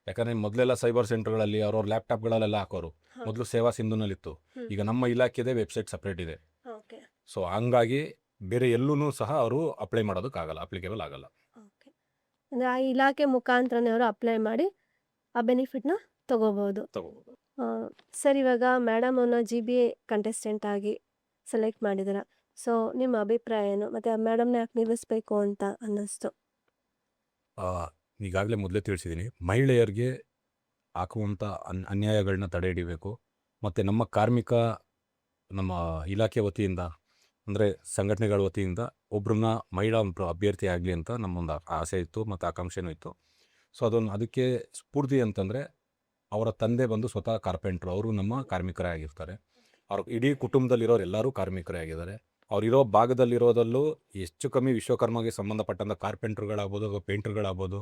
ಯಾಕಂದರೆ ಮೊದಲೆಲ್ಲ ಸೈಬರ್ ಸೆಂಟರ್ಗಳಲ್ಲಿ ಅವ್ರವ್ರ ಲ್ಯಾಪ್ಟಾಪ್ಗಳಲ್ಲೆಲ್ಲ ಹಾಕೋರು. ಮೊದಲು ಸೇವಾ ಸಿಂಧುನಲ್ಲಿತ್ತು, ಈಗ ನಮ್ಮ ಇಲಾಖೆದೇ ವೆಬ್ಸೈಟ್ ಸಪ್ರೇಟ್ ಇದೆ. ಓಕೆ. ಸೊ ಹಂಗಾಗಿ ಬೇರೆ ಎಲ್ಲೂ ಸಹ ಅವರು ಅಪ್ಲೈ ಮಾಡೋದಕ್ಕಾಗಲ್ಲ, ಅಪ್ಲಿಕೇಬಲ್ ಆಗಲ್ಲ. ಓಕೆ. ಅಂದರೆ ಆ ಇಲಾಖೆ ಮುಖಾಂತರನೇ ಅವರು ಅಪ್ಲೈ ಮಾಡಿ ಆ ಬೆನಿಫಿಟ್ನ ತಗೋಬೋದು. ತಗೋಬೋದು. ಸರ್, ಇವಾಗ ಮೇಡಮ್ ಅವ್ರನ್ನ GBA ಕಂಟೆಸ್ಟೆಂಟ್ ಆಗಿ ಸೆಲೆಕ್ಟ್ ಮಾಡಿದ್ದೀರ. ಸೊ ನಿಮ್ಮ ಅಭಿಪ್ರಾಯ ಏನು? ಮತ್ತು ಆ ಮೇಡಮ್ನ ಯಾಕೆ ನಿಲ್ಲಿಸ್ಬೇಕು ಅಂತ ಅನ್ನಿಸ್ತು? ಈಗಾಗಲೇ ಮೊದಲೇ ತಿಳಿಸಿದ್ದೀನಿ, ಮಹಿಳೆಯರಿಗೆ ಹಾಕುವಂಥ ಅನ್ಯಾಯಗಳನ್ನ ತಡೆ ಹಿಡಿಬೇಕು. ಮತ್ತು ನಮ್ಮ ಇಲಾಖೆ ವತಿಯಿಂದ ಅಂದರೆ ಸಂಘಟನೆಗಳ ವತಿಯಿಂದ ಒಬ್ಬರನ್ನ ಮಹಿಳಾ ಅಭ್ಯರ್ಥಿ ಆಗಲಿ ಅಂತ ನಮ್ಮೊಂದು ಆಸೆ ಇತ್ತು ಮತ್ತು ಆಕಾಂಕ್ಷೆನೂ ಇತ್ತು. ಸೊ ಅದಕ್ಕೆ ಸ್ಫೂರ್ತಿ ಅಂತಂದರೆ ಅವರ ತಂದೆ ಬಂದು ಸ್ವತಃ ಕಾರ್ಪೆಂಟ್ರು, ಅವರು ನಮ್ಮ ಕಾರ್ಮಿಕರೇ ಆಗಿರ್ತಾರೆ. ಅವ್ರ ಇಡೀ ಕುಟುಂಬದಲ್ಲಿರೋರು ಎಲ್ಲರೂ ಕಾರ್ಮಿಕರೇ ಆಗಿದ್ದಾರೆ. ಅವರಿರೋ ಭಾಗದಲ್ಲಿರೋದಲ್ಲೂ ಹೆಚ್ಚು ಕಮ್ಮಿ ವಿಶ್ವಕರ್ಮಗೆ ಸಂಬಂಧಪಟ್ಟಂಥ ಕಾರ್ಪೆಂಟ್ರುಗಳಾಗ್ಬೋದು ಅಥವಾ ಪೇಂಟ್ರುಗಳಾಗ್ಬೋದು,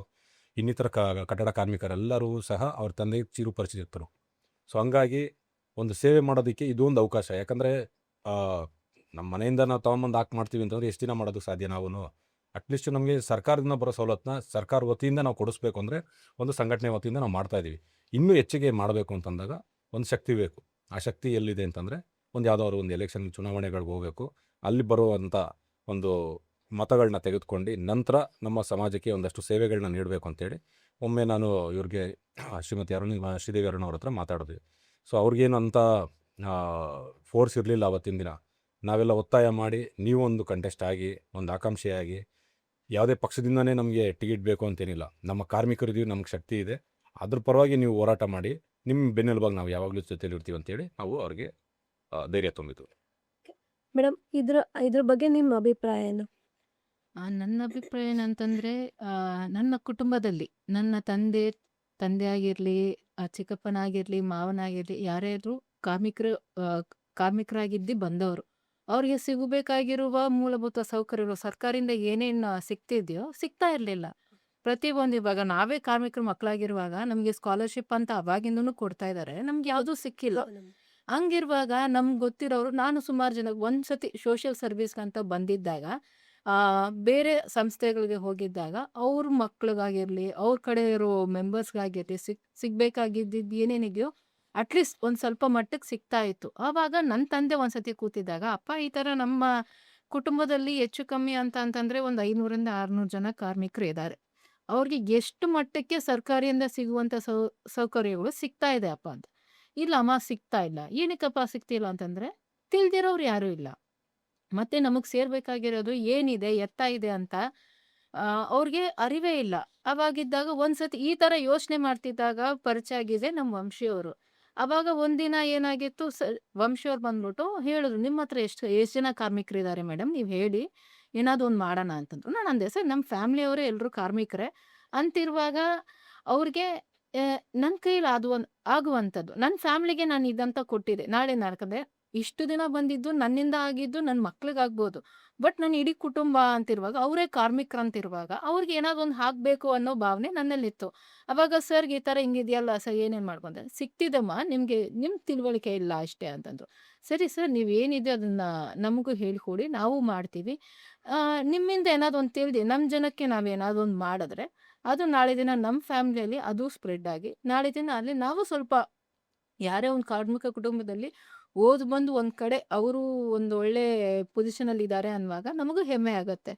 ಇನ್ನಿತರ ಕಟ್ಟಡ ಕಾರ್ಮಿಕರೆಲ್ಲರೂ ಸಹ ಅವ್ರ ತಂದೆ ಚಿರುಪರಿಚಿತರು. ಸೊ ಹಂಗಾಗಿ ಒಂದು ಸೇವೆ ಮಾಡೋದಕ್ಕೆ ಇದು ಒಂದು ಅವಕಾಶ. ಯಾಕಂದರೆ ನಮ್ಮ ಮನೆಯಿಂದ ನಾವು ತೊಗೊಂಬಂದು ಮಾಡ್ತೀವಿ ಅಂತಂದರೆ ಎಷ್ಟು ದಿನ ಮಾಡೋದಕ್ಕೆ ಸಾಧ್ಯ? ನಾವು ಅಟ್ಲೀಸ್ಟ್ ನಮಗೆ ಸರ್ಕಾರದಿಂದ ಬರೋ ಸವಲತ್ತನ್ನ ಸರ್ಕಾರ ವತಿಯಿಂದ ನಾವು ಕೊಡಿಸ್ಬೇಕು ಅಂದರೆ ಒಂದು ಸಂಘಟನೆ ವತಿಯಿಂದ ನಾವು ಮಾಡ್ತಾಯಿದ್ದೀವಿ. ಇನ್ನೂ ಹೆಚ್ಚಿಗೆ ಮಾಡಬೇಕು ಅಂತಂದಾಗ ಒಂದು ಶಕ್ತಿ ಬೇಕು. ಆ ಶಕ್ತಿ ಎಲ್ಲಿದೆ ಅಂತಂದರೆ ಯಾವುದಾದ್ರು ಒಂದು ಎಲೆಕ್ಷನ್ ಚುನಾವಣೆಗಳಿಗೆ ಹೋಗಬೇಕು, ಅಲ್ಲಿ ಬರುವಂಥ ಒಂದು ಮತಗಳನ್ನ ತೆಗೆದುಕೊಂಡು ನಂತರ ನಮ್ಮ ಸಮಾಜಕ್ಕೆ ಒಂದಷ್ಟು ಸೇವೆಗಳನ್ನ ನೀಡಬೇಕು ಅಂತೇಳಿ ಒಮ್ಮೆ ನಾನು ಇವ್ರಿಗೆ ಶ್ರೀದೇವಿ ಅರುಣ್ ಅವ್ರ ಹತ್ರ ಮಾತಾಡಿದ್ವಿ. ಸೊ ಅವ್ರಿಗೇನು ಅಂತ ಫೋರ್ಸ್ ಇರಲಿಲ್ಲ ಅವತ್ತಿನ ದಿನ. ನಾವೆಲ್ಲ ಒತ್ತಾಯ ಮಾಡಿ ನೀವು ಒಂದು ಕಂಟೆಸ್ಟ್ ಆಗಿ ಒಂದು ಆಕಾಂಕ್ಷೆಯಾಗಿ, ಯಾವುದೇ ಪಕ್ಷದಿಂದನೇ ನಮಗೆ ಟಿಕೆಟ್ ಬೇಕು ಅಂತೇನಿಲ್ಲ, ನಮ್ಮ ಕಾರ್ಮಿಕರಿದ್ದೀವಿ, ನಮ್ಗೆ ಶಕ್ತಿ ಇದೆ, ಅದ್ರ ಪರವಾಗಿ ನೀವು ಹೋರಾಟ ಮಾಡಿ, ನಿಮ್ಮ ಬೆನ್ನೆಲುಬಾಗಿ ನಾವು ಯಾವಾಗಲೂ ಜೊತೆಲಿ ಇರ್ತೀವಿ ಅಂತೇಳಿ ನಾವು ಅವ್ರಿಗೆ ಧೈರ್ಯ ತುಂಬಿದ್ವಿ. ಮೇಡಮ್, ಇದ್ರ ಬಗ್ಗೆ ನಿಮ್ಮ ಅಭಿಪ್ರಾಯ ಏನು? ನನ್ನ ಅಭಿಪ್ರಾಯ ಏನಂತಂದರೆ, ನನ್ನ ಕುಟುಂಬದಲ್ಲಿ ನನ್ನ ತಂದೆ ಆಗಿರಲಿ, ಚಿಕ್ಕಪ್ಪನಾಗಿರಲಿ, ಮಾವನಾಗಿರಲಿ, ಯಾರ್ಯಾರು ಕಾರ್ಮಿಕರಾಗಿದ್ದು ಬಂದವರು, ಅವ್ರಿಗೆ ಸಿಗಬೇಕಾಗಿರುವ ಮೂಲಭೂತ ಸೌಕರ್ಯಗಳು ಸರ್ಕಾರದಿಂದ ಏನೇನು ಸಿಗ್ತಿದೆಯೋ ಸಿಗ್ತಾ ಇರಲಿಲ್ಲ. ಪ್ರತಿಯೊಂದು ಇವಾಗ ನಾವೇ ಕಾರ್ಮಿಕರ ಮಕ್ಕಳಾಗಿರುವಾಗ ನಮಗೆ ಸ್ಕಾಲರ್ಶಿಪ್ ಅಂತ ಅವಾಗಿಂದನೂ ಕೊಡ್ತಾ ಇದ್ದಾರೆ, ನಮ್ಗೆ ಯಾವುದೂ ಸಿಕ್ಕಿಲ್ಲ. ಹಂಗಿರುವಾಗ ನಮ್ಗೆ ಗೊತ್ತಿರೋರು, ನಾನು ಸುಮಾರು ಜನ ಒಂದ್ಸತಿ ಸೋಷಿಯಲ್ ಸರ್ವಿಸ್ಗಂತ ಬಂದಿದ್ದಾಗ, ಬೇರೆ ಸಂಸ್ಥೆಗಳಿಗೆ ಹೋಗಿದ್ದಾಗ ಅವ್ರ ಮಕ್ಳಿಗಾಗಿರಲಿ, ಅವ್ರ ಕಡೆ ಇರೋ ಮೆಂಬರ್ಸ್ಗಾಗಿರಲಿ ಸಿಗಬೇಕಾಗಿದ್ದು ಏನೇನಿದೆಯೋ ಅಟ್ಲೀಸ್ಟ್ ಒಂದು ಸ್ವಲ್ಪ ಮಟ್ಟಕ್ಕೆ ಸಿಗ್ತಾ ಇತ್ತು. ಆವಾಗ ನನ್ನ ತಂದೆ ಒಂದ್ಸತಿ ಕೂತಿದ್ದಾಗ, ಅಪ್ಪ ಈ ಥರ ನಮ್ಮ ಕುಟುಂಬದಲ್ಲಿ ಹೆಚ್ಚು ಕಮ್ಮಿ ಅಂತಂದರೆ ಒಂದು 500ರಿಂದ 600 ಜನ ಕಾರ್ಮಿಕರು ಇದ್ದಾರೆ, ಅವ್ರಿಗೆ ಎಷ್ಟು ಮಟ್ಟಕ್ಕೆ ಸರ್ಕಾರಿಯಿಂದ ಸಿಗುವಂಥ ಸೌಕರ್ಯಗಳು ಸಿಗ್ತಾ ಇದೆ ಅಪ್ಪ ಅಂತ. ಇಲ್ಲ ಅಮ್ಮ, ಸಿಗ್ತಾ ಇಲ್ಲ. ಏನಕ್ಕಪ್ಪ ಸಿಗ್ತಿಲ್ಲ ಅಂತಂದರೆ, ತಿಳಿದಿರೋರು ಯಾರೂ ಇಲ್ಲ, ಮತ್ತು ನಮಗೆ ಸೇರ್ಬೇಕಾಗಿರೋದು ಏನಿದೆ ಎತ್ತ ಇದೆ ಅಂತ ಅವ್ರಿಗೆ ಅರಿವೇ ಇಲ್ಲ. ಅವಾಗಿದ್ದಾಗ ಒಂದ್ಸತಿ ಈ ಥರ ಯೋಚನೆ ಮಾಡ್ತಿದ್ದಾಗ ಪರಿಚಯ ಆಗಿದೆ ನಮ್ಮ ವಂಶಿಯವರು. ಆವಾಗ ಒಂದಿನ ಏನಾಗಿತ್ತು, ವಂಶಿಯವ್ರು ಬಂದ್ಬಿಟ್ಟು ಹೇಳಿದ್ರು, ನಿಮ್ಮ ಹತ್ರ ಎಷ್ಟು ಜನ ಕಾರ್ಮಿಕರಿದ್ದಾರೆ ಮೇಡಮ್, ನೀವು ಹೇಳಿ ಏನಾದ್ರು ಒಂದು ಮಾಡೋಣ ಅಂತಂದ್ರು. ನಾನು ಅಂದೆ, ಸರ್ ನಮ್ಮ ಫ್ಯಾಮಿಲಿಯವರೇ ಎಲ್ಲರೂ ಕಾರ್ಮಿಕರೇ ಅಂತಿರುವಾಗ ಅವ್ರಿಗೆ ನನ್ನ ಕೈಲಿ ಆಗುವಂಥದ್ದು ನನ್ನ ಫ್ಯಾಮಿಲಿಗೆ ನಾನು ಇದಂತ ಕೊಟ್ಟಿದ್ದೆ. ನಾಳೆ ಯಾಕಂದರೆ ಇಷ್ಟು ದಿನ ಬಂದಿದ್ದು ನನ್ನಿಂದ ಆಗಿದ್ದು ನನ್ನ ಮಕ್ಳಿಗಾಗ್ಬೋದು, ಬಟ್ ನನ್ನ ಇಡೀ ಕುಟುಂಬ ಅಂತಿರುವಾಗ, ಅವರೇ ಕಾರ್ಮಿಕರಂತಿರುವಾಗ ಅವ್ರಿಗೆ ಏನಾದ್ರು ಒಂದು ಹಾಕಬೇಕು ಅನ್ನೋ ಭಾವನೆ ನನ್ನಲ್ಲಿತ್ತು. ಆವಾಗ ಸರ್ಗೆ ಈ ಥರ ಹಿಂಗಿದೆಯಲ್ಲ ಸರ್, ಏನೇನು ಮಾಡ್ಕೊಂಡೆ, ಸಿಗ್ತಿದ್ದಮ್ಮ, ನಿಮ್ಮ ತಿಳುವಳಿಕೆ ಇಲ್ಲ ಅಷ್ಟೇ ಅಂತಂದರು. ಸರಿ ಸರ್, ನೀವೇನಿದೆ ಅದನ್ನು ನಮಗೂ ಹೇಳಿಕೊಡಿ, ನಾವು ಮಾಡ್ತೀವಿ. ನಿಮ್ಮಿಂದ ಏನಾದ್ರು ಒಂದು ತಿಳಿದು ನಮ್ಮ ಜನಕ್ಕೆ ನಾವೇನಾದ್ರು ಒಂದು ಮಾಡಿದ್ರೆ ಅದು ನಾಳೆ ದಿನ ನಮ್ಮ ಫ್ಯಾಮಿಲಿಯಲ್ಲಿ ಅದು ಸ್ಪ್ರೆಡ್ ಆಗಿ, ನಾಳೆ ದಿನ ಅಲ್ಲಿ ನಾವು ಸ್ವಲ್ಪ ಯಾರೇ ಒಂದು ಕಾರ್ಮಿಕ ಕುಟುಂಬದಲ್ಲಿ ಬಂದು ಒಂದು ಕಡೆ ಅವರು ಒಂದು ಒಳ್ಳೆ ಪೊಸಿಷನಲ್ಲಿ ಇದ್ದಾರೆ ಅನ್ನುವಾಗ ನಮಗೂ ಹೆಮ್ಮೆ ಆಗುತ್ತೆ.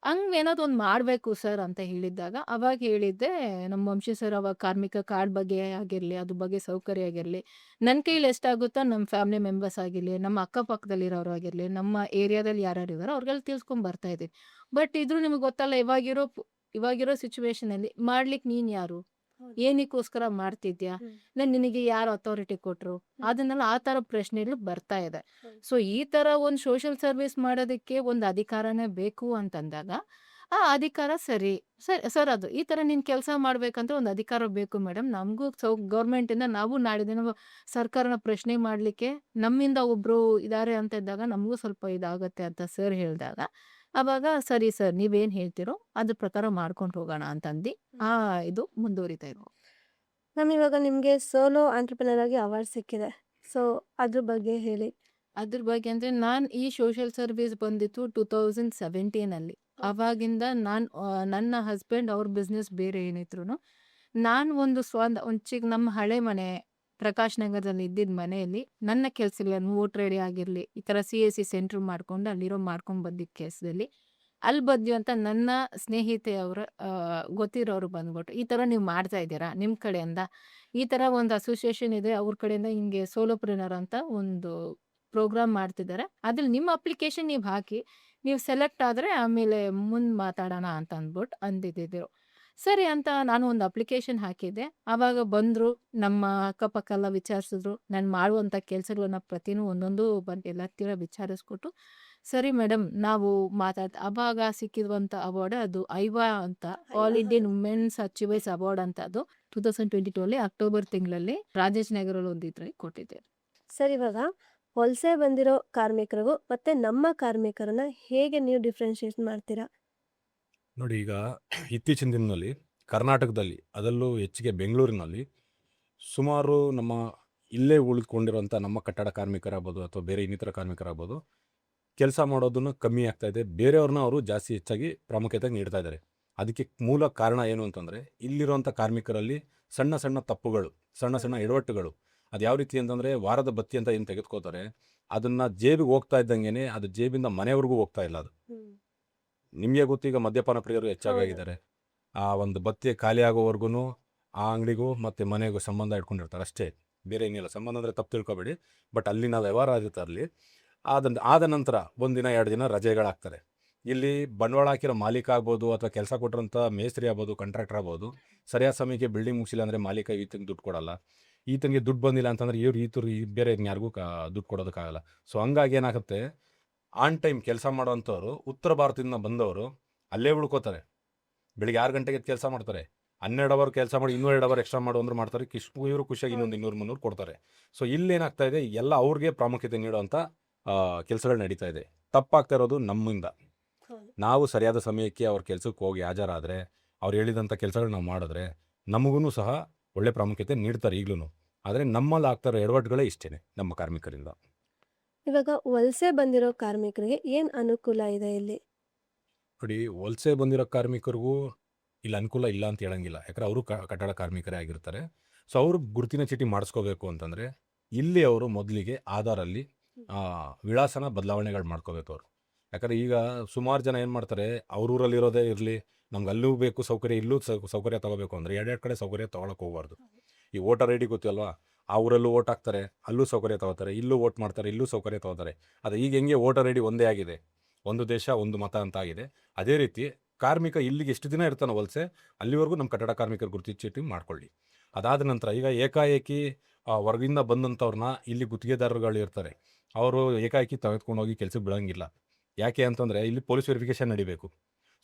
ಹಂಗೇನಾದ್ರು ಒಂದು ಮಾಡಬೇಕು ಸರ್ ಅಂತ ಹೇಳಿದ್ದಾಗ, ಅವಾಗ ಹೇಳಿದ್ದೆ ನಮ್ಮ ವಂಶಿ ಸರ್ ಅವಾಗ ಕಾರ್ಮಿಕ ಕಾರ್ಡ್ ಬಗ್ಗೆ ಆಗಿರಲಿ, ಅದ್ರ ಬಗ್ಗೆ ಸೌಕರ್ಯ ಆಗಿರಲಿ, ನನ್ನ ಕೈಲಿ ಎಷ್ಟಾಗುತ್ತೋ ನಮ್ಮ ಫ್ಯಾಮಿಲಿ ಮೆಂಬರ್ಸ್ ಆಗಿರಲಿ, ನಮ್ಮ ಅಕ್ಕಪಕ್ಕದಲ್ಲಿರೋರು ಆಗಿರಲಿ, ನಮ್ಮ ಏರಿಯಾದಲ್ಲಿ ಯಾರ್ಯಾರು ಇದ್ದಾರೋ ಅವ್ರಿಗೆಲ್ಲ ತಿಳ್ಸ್ಕೊಂಡ್ ಬರ್ತಾ ಇದ್ದೀನಿ. ಬಟ್ ಇದ್ರೂ ನಿಮ್ಗೆ ಗೊತ್ತಲ್ಲ ಇವಾಗಿರೋ ಸಿಚುವೇಶನಲ್ಲಿ ಮಾಡ್ಲಿಕ್ಕೆ ನೀನು ಯಾರು? ಹೌದು. ಏನಕ್ಕೋಸ್ಕರ ಮಾಡ್ತಿದ್ಯಾ? ನಿನಗೆ ಯಾರು ಅಥಾರಿಟಿ ಕೊಟ್ಟರು? ಅದನ್ನೆಲ್ಲ ಆ ಥರ ಪ್ರಶ್ನೆಗಳು ಬರ್ತಾ ಇದೆ. ಹೌದು. ಸೊ ಈ ಥರ ಒಂದು ಸೋಷಿಯಲ್ ಸರ್ವಿಸ್ ಮಾಡೋದಕ್ಕೆ ಒಂದು ಅಧಿಕಾರನೇ ಬೇಕು ಅಂತಂದಾಗ, ಆ ಅಧಿಕಾರ ಸರ್ ಅದು ಈ ಥರ ನೀನು ಕೆಲಸ ಮಾಡ್ಬೇಕಂದ್ರೆ ಒಂದು ಅಧಿಕಾರ ಬೇಕು ಮೇಡಮ್. ನಮಗೂ ಗೌರ್ಮೆಂಟಿಂದ ನಾವು ನಾಳೆ ದಿನ ಸರ್ಕಾರನ ಪ್ರಶ್ನೆ ಮಾಡಲಿಕ್ಕೆ ನಮ್ಮಿಂದ ಒಬ್ಬರು ಇದ್ದಾರೆ ಅಂತ ಇದ್ದಾಗ ನಮಗೂ ಸ್ವಲ್ಪ ಇದಾಗುತ್ತೆ ಅಂತ ಸರ್ ಹೇಳಿದಾಗ, ಅವಾಗ ಸರಿ ಸರ್ ನೀವೇನು ಹೇಳ್ತೀರೋ ಅದ್ರ ಪ್ರಕಾರ ಮಾಡ್ಕೊಂಡು ಹೋಗೋಣ ಅಂತಂದು ಇದು ಮುಂದುವರಿತಾ ಇರೋ. ಮ್ಯಾಮ್, ಇವಾಗ ನಿಮಗೆ ಸೋಲೋ ಆಂಟ್ರಪ್ರಿನರ್ ಆಗಿ ಅವಾರ್ಡ್ ಸಿಕ್ಕಿದೆ. ಸೊ ಅದ್ರ ಬಗ್ಗೆ ಹೇಳಿ. ಅದ್ರ ಬಗ್ಗೆ ಅಂದರೆ ನಾನು ಈ ಸೋಷಿಯಲ್ ಸರ್ವಿಸ್ ಬಂದಿತ್ತು 2017ಅಲ್ಲಿ. ಅವಾಗಿಂದ ನನ್ನ ಹಸ್ಬೆಂಡ್ ಅವ್ರ ಬಿಸ್ನೆಸ್ ಬೇರೆ ಏನಿದ್ರು, ನಾನು ಒಂದು ಚಿಕ್ಕ ನಮ್ಮ ಹಳೆ ಮನೆ ಪ್ರಕಾಶ್ ನಗರದಲ್ಲಿ ಇದ್ದಿದ್ದ ಮನೆಯಲ್ಲಿ ನನ್ನ ಕೆಲಸಗಳು ವೋಟ್ ರೆಡಿ ಆಗಿರಲಿ, ಈ ಥರ CSC ಸೆಂಟ್ರ್ ಮಾಡ್ಕೊಂಡು ಅಲ್ಲಿರೋ ಮಾಡ್ಕೊಂಡು ಬಂದಿದ್ದ ಕೆಲಸದಲ್ಲಿ ಅಲ್ಲಿ ಬಂದ್ವಿ ಅಂತ ನನ್ನ ಸ್ನೇಹಿತೆಯವರು ಗೊತ್ತಿರೋರು ಬಂದ್ಬಿಟ್ಟು, ಈ ಥರ ನೀವು ಮಾಡ್ತಾ ಇದ್ದೀರಾ ನಿಮ್ಮ ಕಡೆಯಿಂದ, ಈ ಥರ ಒಂದು ಅಸೋಸಿಯೇಷನ್ ಇದೆ ಅವ್ರ ಕಡೆಯಿಂದ ಹಿಂಗೆ ಸೋಲೋಪ್ರಿನರ್ ಅಂತ ಒಂದು ಪ್ರೋಗ್ರಾಮ್ ಮಾಡ್ತಿದ್ದಾರೆ, ಅದ್ರಲ್ಲಿ ನಿಮ್ಮ ಅಪ್ಲಿಕೇಶನ್ ನೀವು ಹಾಕಿ, ನೀವು ಸೆಲೆಕ್ಟ್ ಆದರೆ ಆಮೇಲೆ ಮುಂದೆ ಮಾತಾಡೋಣ ಅಂತ ಅಂದ್ಬಿಟ್ಟು ಅಂದಿದ್ದರು. ಸರಿ ಅಂತ ನಾನು ಒಂದು ಅಪ್ಲಿಕೇಶನ್ ಹಾಕಿದ್ದೆ. ಆವಾಗ ಬಂದರು, ನಮ್ಮ ಅಕ್ಕಪಕ್ಕ ಎಲ್ಲ ವಿಚಾರಿಸಿದ್ರು, ನಾನು ಮಾಡುವಂಥ ಕೆಲಸಗಳನ್ನ ಪ್ರತಿನೂ ಒಂದೊಂದು ಬಂದು ಎಲ್ಲ ತೀರ ವಿಚಾರಿಸ್ಕೊಟ್ಟು, ಸರಿ ಮೇಡಮ್ ನಾವು ಆವಾಗ ಸಿಕ್ಕಿರುವಂಥ ಅವಾರ್ಡ್ ಅದು ಐವಾ ಅಂತ, all Indian women's achievers award ಅಂತ, ಅದು 2022 ಅಕ್ಟೋಬರ್ ತಿಂಗಳಲ್ಲಿ ರಾಜಾಜಿನಗರಲ್ಲಿ ಒಂದು ಇದ್ರಲ್ಲಿ ಕೊಟ್ಟಿದ್ದೆ. ಸರ್, ಇವಾಗ ವಲಸೆ ಬಂದಿರೋ ಕಾರ್ಮಿಕರಿಗೂ ಮತ್ತೆ ನಮ್ಮ ಕಾರ್ಮಿಕರನ್ನ ಹೇಗೆ ನೀವು ಡಿಫ್ರೆನ್ಶಿಯೇಟ್ ಮಾಡ್ತೀರಾ? ನೋಡಿ, ಈಗ ಇತ್ತೀಚಿನ ದಿನದಲ್ಲಿ ಕರ್ನಾಟಕದಲ್ಲಿ, ಅದರಲ್ಲೂ ಹೆಚ್ಚಿಗೆ ಬೆಂಗಳೂರಿನಲ್ಲಿ ಸುಮಾರು ನಮ್ಮ ಇಲ್ಲೇ ಉಳಿದುಕೊಂಡಿರುವಂಥ ನಮ್ಮ ಕಟ್ಟಡ ಕಾರ್ಮಿಕರಾಗ್ಬೋದು ಅಥವಾ ಬೇರೆ ಇನ್ನಿತರ ಕಾರ್ಮಿಕರಾಗ್ಬೋದು, ಕೆಲಸ ಮಾಡೋದನ್ನು ಕಮ್ಮಿ ಆಗ್ತಾ ಇದೆ. ಬೇರೆಯವ್ರನ್ನ ಅವರು ಜಾಸ್ತಿ ಹೆಚ್ಚಾಗಿ ಪ್ರಾಮುಖ್ಯತೆ ನೀಡ್ತಾ ಇದ್ದಾರೆ. ಅದಕ್ಕೆ ಮೂಲ ಕಾರಣ ಏನು ಅಂತಂದರೆ, ಇಲ್ಲಿರುವಂಥ ಕಾರ್ಮಿಕರಲ್ಲಿ ಸಣ್ಣ ಸಣ್ಣ ತಪ್ಪುಗಳು, ಸಣ್ಣ ಸಣ್ಣ ಎಡವಟ್ಟುಗಳು. ಅದು ಯಾವ ರೀತಿ ಅಂತಂದರೆ, ವಾರದ ಬತ್ತಿ ಅಂತ ಏನು ತೆಗೆದುಕೋತಾರೆ, ಅದನ್ನು ಜೇಬಿಗೆ ಹೋಗ್ತಾ ಇದ್ದಂಗೆ ಅದು ಜೇಬಿಂದ ಮನೆವರೆಗೂ ಹೋಗ್ತಾ ಇಲ್ಲ. ಅದು ನಿಮಗೆ ಗೊತ್ತೀಗ ಮದ್ಯಪಾನ ಪ್ರಿಯರು ಹೆಚ್ಚಾಗಿದ್ದಾರೆ. ಆ ಒಂದು ಬತ್ತಿ ಖಾಲಿ ಆಗೋವರೆಗೂ ಆ ಅಂಗಡಿಗೂ ಮತ್ತು ಮನೆಗೂ ಸಂಬಂಧ ಇಟ್ಕೊಂಡಿರ್ತಾರೆ ಅಷ್ಟೇ, ಬೇರೆ ಏನಿಲ್ಲ. ಸಂಬಂಧ ಅಂದರೆ ತಪ್ಪು ತಿಳ್ಕೊಬೇಡಿ, ಬಟ್ ಅಲ್ಲಿನ ವ್ಯವಹಾರ ಆಗುತ್ತೆ. ಅಲ್ಲಿ ಆದ ನಂತರ 1 ದಿನ 2 ದಿನ ರಜೆಗಳಾಗ್ತಾರೆ. ಇಲ್ಲಿ ಬಂಡವಾಳ ಹಾಕಿರೋ ಮಾಲೀಕ ಆಗ್ಬೋದು ಅಥವಾ ಕೆಲಸ ಕೊಟ್ಟಿರೋಂಥ ಮೇಸ್ತ್ರಿ ಆಗ್ಬೋದು, ಕಾಂಟ್ರಾಕ್ಟರ್ ಆಗ್ಬೋದು, ಸರಿಯಾದ ಸಮಯಕ್ಕೆ ಬಿಲ್ಡಿಂಗ್ ಮುಗಿಸಿಲ್ಲ ಅಂದರೆ ಮಾಲೀಕ ಈತನಿಗೆ ದುಡ್ಡು ಕೊಡಲ್ಲ. ಈತನಿಗೆ ದುಡ್ಡು ಬಂದಿಲ್ಲ ಅಂತಂದರೆ ಈತರು ಬೇರೆ ಯಾರಿಗೂ ದುಡ್ಡು ಕೊಡೋದಕ್ಕಾಗಲ್ಲ. ಸೊ ಹಂಗಾಗಿ ಏನಾಗುತ್ತೆ, ಆನ್ ಟೈಮ್ ಕೆಲಸ ಮಾಡೋವಂಥವ್ರು ಉತ್ತರ ಭಾರತದಿಂದ ಬಂದವರು ಅಲ್ಲೇ ಉಳ್ಕೋತಾರೆ. ಬೆಳಿಗ್ಗೆ 6 ಗಂಟೆಗೆ ಕೆಲಸ ಮಾಡ್ತಾರೆ, 12 ಅವರ್ ಕೆಲಸ ಮಾಡಿ 2 ಅವರ್ ಎಕ್ಸ್ಟ್ರಾ ಮಾಡು ಅಂದ್ರೆ ಮಾಡ್ತಾರೆ. ಇವರು ಖುಷಿಯಾಗಿ ಇನ್ನೊಂದು 200-300 ಕೊಡ್ತಾರೆ. ಸೊ ಇಲ್ಲೇನಾಗ್ತಾ ಇದೆ, ಎಲ್ಲ ಅವ್ರಿಗೆ ಪ್ರಾಮುಖ್ಯತೆ ನೀಡುವಂಥ ಕೆಲಸಗಳು ನಡೀತಾ ಇದೆ. ತಪ್ಪಾಗ್ತಾ ಇರೋದು ನಮ್ಮಿಂದ. ನಾವು ಸರಿಯಾದ ಸಮಯಕ್ಕೆ ಅವ್ರ ಕೆಲಸಕ್ಕೆ ಹೋಗಿ ಹಾಜರಾದರೆ, ಅವ್ರು ಹೇಳಿದಂಥ ಕೆಲಸಗಳು ನಾವು ಮಾಡಿದ್ರೆ ನಮಗೂ ಸಹ ಒಳ್ಳೆ ಪ್ರಾಮುಖ್ಯತೆ ನೀಡ್ತಾರೆ ಈಗಲೂ. ಆದರೆ ನಮ್ಮಲ್ಲಿ ಆಗ್ತಾ ಇರೋ ಎಡವಟ್ಟುಗಳೇ ಇಷ್ಟೇ ನಮ್ಮ ಕಾರ್ಮಿಕರಿಂದ. ಇವಾಗ ವಲಸೆ ಬಂದಿರೋ ಕಾರ್ಮಿಕರಿಗೆ ಏನು ಅನುಕೂಲ ಇದೆ ಇಲ್ಲಿ? ನೋಡಿ, ವಲಸೆ ಬಂದಿರೋ ಕಾರ್ಮಿಕರಿಗೂ ಇಲ್ಲಿ ಅನುಕೂಲ ಇಲ್ಲ ಅಂತ ಹೇಳಂಗಿಲ್ಲ. ಯಾಕಂದ್ರೆ ಅವರು ಕಟ್ಟಡ ಕಾರ್ಮಿಕರೇ ಆಗಿರ್ತಾರೆ. ಸೊ ಅವರು ಗುರುತಿನ ಚೀಟಿ ಮಾಡಿಸ್ಕೋಬೇಕು ಅಂತಂದರೆ, ಇಲ್ಲಿ ಅವರು ಮೊದಲಿಗೆ ಆಧಾರಲ್ಲಿ ವಿಳಾಸನ ಬದಲಾವಣೆಗಳು ಮಾಡ್ಕೋಬೇಕು ಅವರು. ಯಾಕಂದರೆ ಈಗ ಸುಮಾರು ಜನ ಏನು ಮಾಡ್ತಾರೆ, ಅವ್ರ ಊರಲ್ಲಿರೋದೇ ಇರಲಿ, ನಮ್ಗೆ ಅಲ್ಲೂ ಬೇಕು ಸೌಕರ್ಯ, ಇಲ್ಲೂ ಸೌಕರ್ಯ ತೊಗೋಬೇಕು ಅಂದರೆ 2 ಕಡೆ ಸೌಕರ್ಯ ತೊಗೊಳಕ್ಕೆ ಹೋಗ್ಬಾರ್ದು. ಈ ವೋಟರ್ ಐ ಡಿ ಗೊತ್ತಲ್ವಾ, ಆ ಊರಲ್ಲೂ ಓಟ್ ಹಾಕ್ತಾರೆ, ಅಲ್ಲೂ ಸೌಕರ್ಯ ತೊಗೋತಾರೆ, ಇಲ್ಲೂ ವೋಟ್ ಮಾಡ್ತಾರೆ, ಇಲ್ಲೂ ಸೌಕರ್ಯ ತೊಗೋತಾರೆ. ಅದು ಈಗ ಹೆಂಗೆ ವೋಟರ್ ಐ ಡಿ ಒಂದೇ ಆಗಿದೆ, ಒಂದು ದೇಶ ಒಂದು ಮತ ಅಂತ ಆಗಿದೆ, ಅದೇ ರೀತಿ ಕಾರ್ಮಿಕ ಇಲ್ಲಿಗೆ ಎಷ್ಟು ದಿನ ಇರ್ತಾನೋ ವಲಸೆ, ಅಲ್ಲಿವರೆಗೂ ನಮ್ಮ ಕಟ್ಟಡ ಕಾರ್ಮಿಕರು ಗುರುತಿನ ಚೀಟಿ ಮಾಡ್ಕೊಳ್ಳಿ. ಅದಾದ ನಂತರ ಈಗ ಏಕಾಏಕಿ ಹೊರಗಿಂದ ಬಂದಂಥವ್ರನ್ನ ಇಲ್ಲಿ ಗುತ್ತಿಗೆದಾರರುಗಳು ಇರ್ತಾರೆ, ಅವರು ಏಕಾಏಕಿ ತೆಗೆದುಕೊಂಡೋಗಿ ಕೆಲಸಕ್ಕೆ ಬಿಡೋಂಗಿಲ್ಲ. ಯಾಕೆ ಅಂತಂದರೆ ಇಲ್ಲಿ ಪೊಲೀಸ್ ವೆರಿಫಿಕೇಷನ್ ನಡಿಬೇಕು.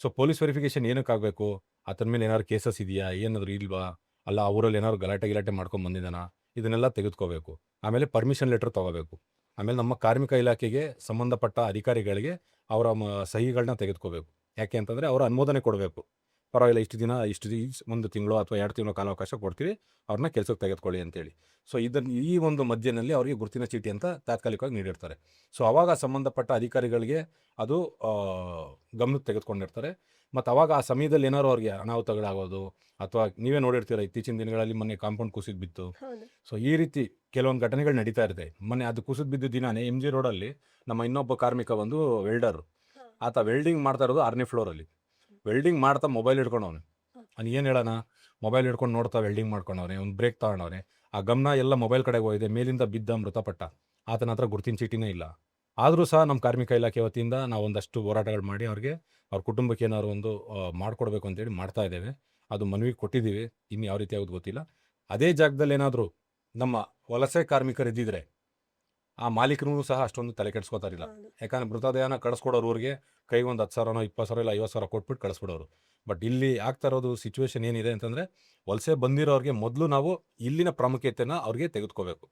ಸೊ ಪೊಲೀಸ್ ವೆರಿಫಿಕೇಷನ್ ಏನಕ್ಕಾಗಬೇಕು, ಆತನ ಮೇಲೆ ಏನಾದ್ರು ಕೇಸಸ್ ಇದೆಯಾ, ಏನಾದರೂ ಇಲ್ವಾ, ಅಲ್ಲ ಆ ಊರಲ್ಲಿ ಏನಾದ್ರು ಗಲಾಟೆ ಮಾಡ್ಕೊಂಡು ಬಂದಿದ್ದಾನ, ಇದನ್ನೆಲ್ಲ ತೆಗೆದುಕೋಬೇಕು. ಆಮೇಲೆ ಪರ್ಮಿಷನ್ ಲೆಟರ್ ತೊಗೋಬೇಕು. ಆಮೇಲೆ ನಮ್ಮ ಕಾರ್ಮಿಕ ಇಲಾಖೆಗೆ ಸಂಬಂಧಪಟ್ಟ ಅಧಿಕಾರಿಗಳಿಗೆ ಅವರ ಸಹಿಗಳನ್ನ ತೆಗೆದುಕೋಬೇಕು. ಯಾಕೆ ಅಂತಂದರೆ ಅವರ ಅನುಮೋದನೆ ಕೊಡಬೇಕು. ಪರವಾಗಿಲ್ಲ, ಇಷ್ಟು ದಿವಸ 1 ತಿಂಗಳು ಅಥವಾ 2 ತಿಂಗಳು ಕಾಲಾವಕಾಶ ಕೊಡ್ತೀವಿ, ಅವ್ರನ್ನ ಕೆಲಸಕ್ಕೆ ತೆಗೆದುಕೊಳ್ಳಿ ಅಂತೇಳಿ. ಸೊ ಈ ಒಂದು ಮಧ್ಯದಲ್ಲಿ ಅವರಿಗೆ ಗುರುತಿನ ಚೀಟಿ ಅಂತ ತಾತ್ಕಾಲಿಕವಾಗಿ ನೀಡಿರ್ತಾರೆ. ಸೊ ಆವಾಗ ಸಂಬಂಧಪಟ್ಟ ಅಧಿಕಾರಿಗಳಿಗೆ ಅದು ಗಮನಕ್ಕೆ ತೆಗೆದುಕೊಂಡಿರ್ತಾರೆ. ಮತ್ತು ಅವಾಗ ಆ ಸಮಯದಲ್ಲಿ ಏನಾದ್ರು ಅವ್ರಿಗೆ ಅನಾಹುತಗಳಾಗೋದು, ಅಥವಾ ನೀವೇ ನೋಡಿರ್ತೀರ ಇತ್ತೀಚಿನ ದಿನಗಳಲ್ಲಿ ಮೊನ್ನೆ ಕಾಂಪೌಂಡ್ ಕುಸಿದು ಬಿತ್ತು. ಸೊ ಈ ರೀತಿ ಕೆಲವೊಂದು ಘಟನೆಗಳು ನಡೀತಾ ಇರುತ್ತೆ. ಮೊನ್ನೆ ಅದು ಕುಸಿದು ಬಿದ್ದ ದಿನಾನೇ MG ರೋಡಲ್ಲಿ ನಮ್ಮ ಇನ್ನೊಬ್ಬ ಕಾರ್ಮಿಕ ಒಂದು ವೆಲ್ಡರ್, ಆತ ವೆಲ್ಡಿಂಗ್ ಮಾಡ್ತಾ ಇರೋದು 6ನೇ ಫ್ಲೋರಲ್ಲಿ. ವೆಲ್ಡಿಂಗ್ ಮಾಡ್ತಾ ಮೊಬೈಲ್ ಹಿಡ್ಕೊಂಡವನೆ. ಅವ್ನು ಏನು ಹೇಳೋಣ, ಮೊಬೈಲ್ ಹಿಡ್ಕೊಂಡು ನೋಡ್ತಾ ವೆಲ್ಡಿಂಗ್ ಮಾಡ್ಕೊಂಡವನೆ, ಒಂದು ಬ್ರೇಕ್ ತಗೊಂಡವನೆ. ಆ ಗಮನ ಎಲ್ಲ ಮೊಬೈಲ್ ಕಡೆಗೆ ಹೋಗಿದೆ. ಮೇಲಿಂದ ಬಿದ್ದ ಮೃತಪಟ್ಟ. ಆತನ ಹತ್ರ ಗುರುತಿನ ಚೀಟಿನೇ ಇಲ್ಲ. ಆದರೂ ಸಹ ನಮ್ಮ ಕಾರ್ಮಿಕ ಇಲಾಖೆ ವತಿಯಿಂದ ನಾವು ಒಂದಷ್ಟು ಹೋರಾಟಗಳು ಮಾಡಿ ಅವ್ರ ಕುಟುಂಬಕ್ಕೆ ಏನಾದ್ರು ಒಂದು ಮಾಡಿಕೊಡ್ಬೇಕು ಅಂತೇಳಿ ಮಾಡ್ತಾ ಇದ್ದೇವೆ. ಅದು ಮನವಿ ಕೊಟ್ಟಿದ್ದೀವಿ. ಇನ್ನು ಯಾವ ರೀತಿ ಆಗೋದು ಗೊತ್ತಿಲ್ಲ. ಅದೇ ಜಾಗದಲ್ಲಿ ಏನಾದರೂ ನಮ್ಮ ವಲಸೆ ಕಾರ್ಮಿಕರು ಇದ್ದಿದ್ರೆ ಆ ಮಾಲೀಕರು ಸಹ ಅಷ್ಟೊಂದು ತಲೆ ಕೆಡಿಸ್ಕೋತಾರಿಲ್ಲ. ಹೌದು. ಯಾಕಂದ್ರೆ ಮೃತದೇಹನ ಕಳಿಸ್ಕೊಡೋರು ಊರಿಗೆ ಕೈಗೆ ಒಂದು 10,000 20,000 ಇಲ್ಲ 50,000 ಕೊಟ್ಬಿಟ್ಟು ಕಳಿಸ್ಬಿಡೋರು. ಬಟ್ ಇಲ್ಲಿ ಆಗ್ತಾ ಇರೋದು ಸಿಚುವೇಶನ್ ಏನಿದೆ ಅಂತಂದರೆ, ವಲಸೆ ಬಂದಿರೋರಿಗೆ ಮೊದಲು ನಾವು ಇಲ್ಲಿನ ಪ್ರಾಮುಖ್ಯತೆನ ಅವ್ರಿಗೆ ತೆಗೆದುಕೋಬೇಕು.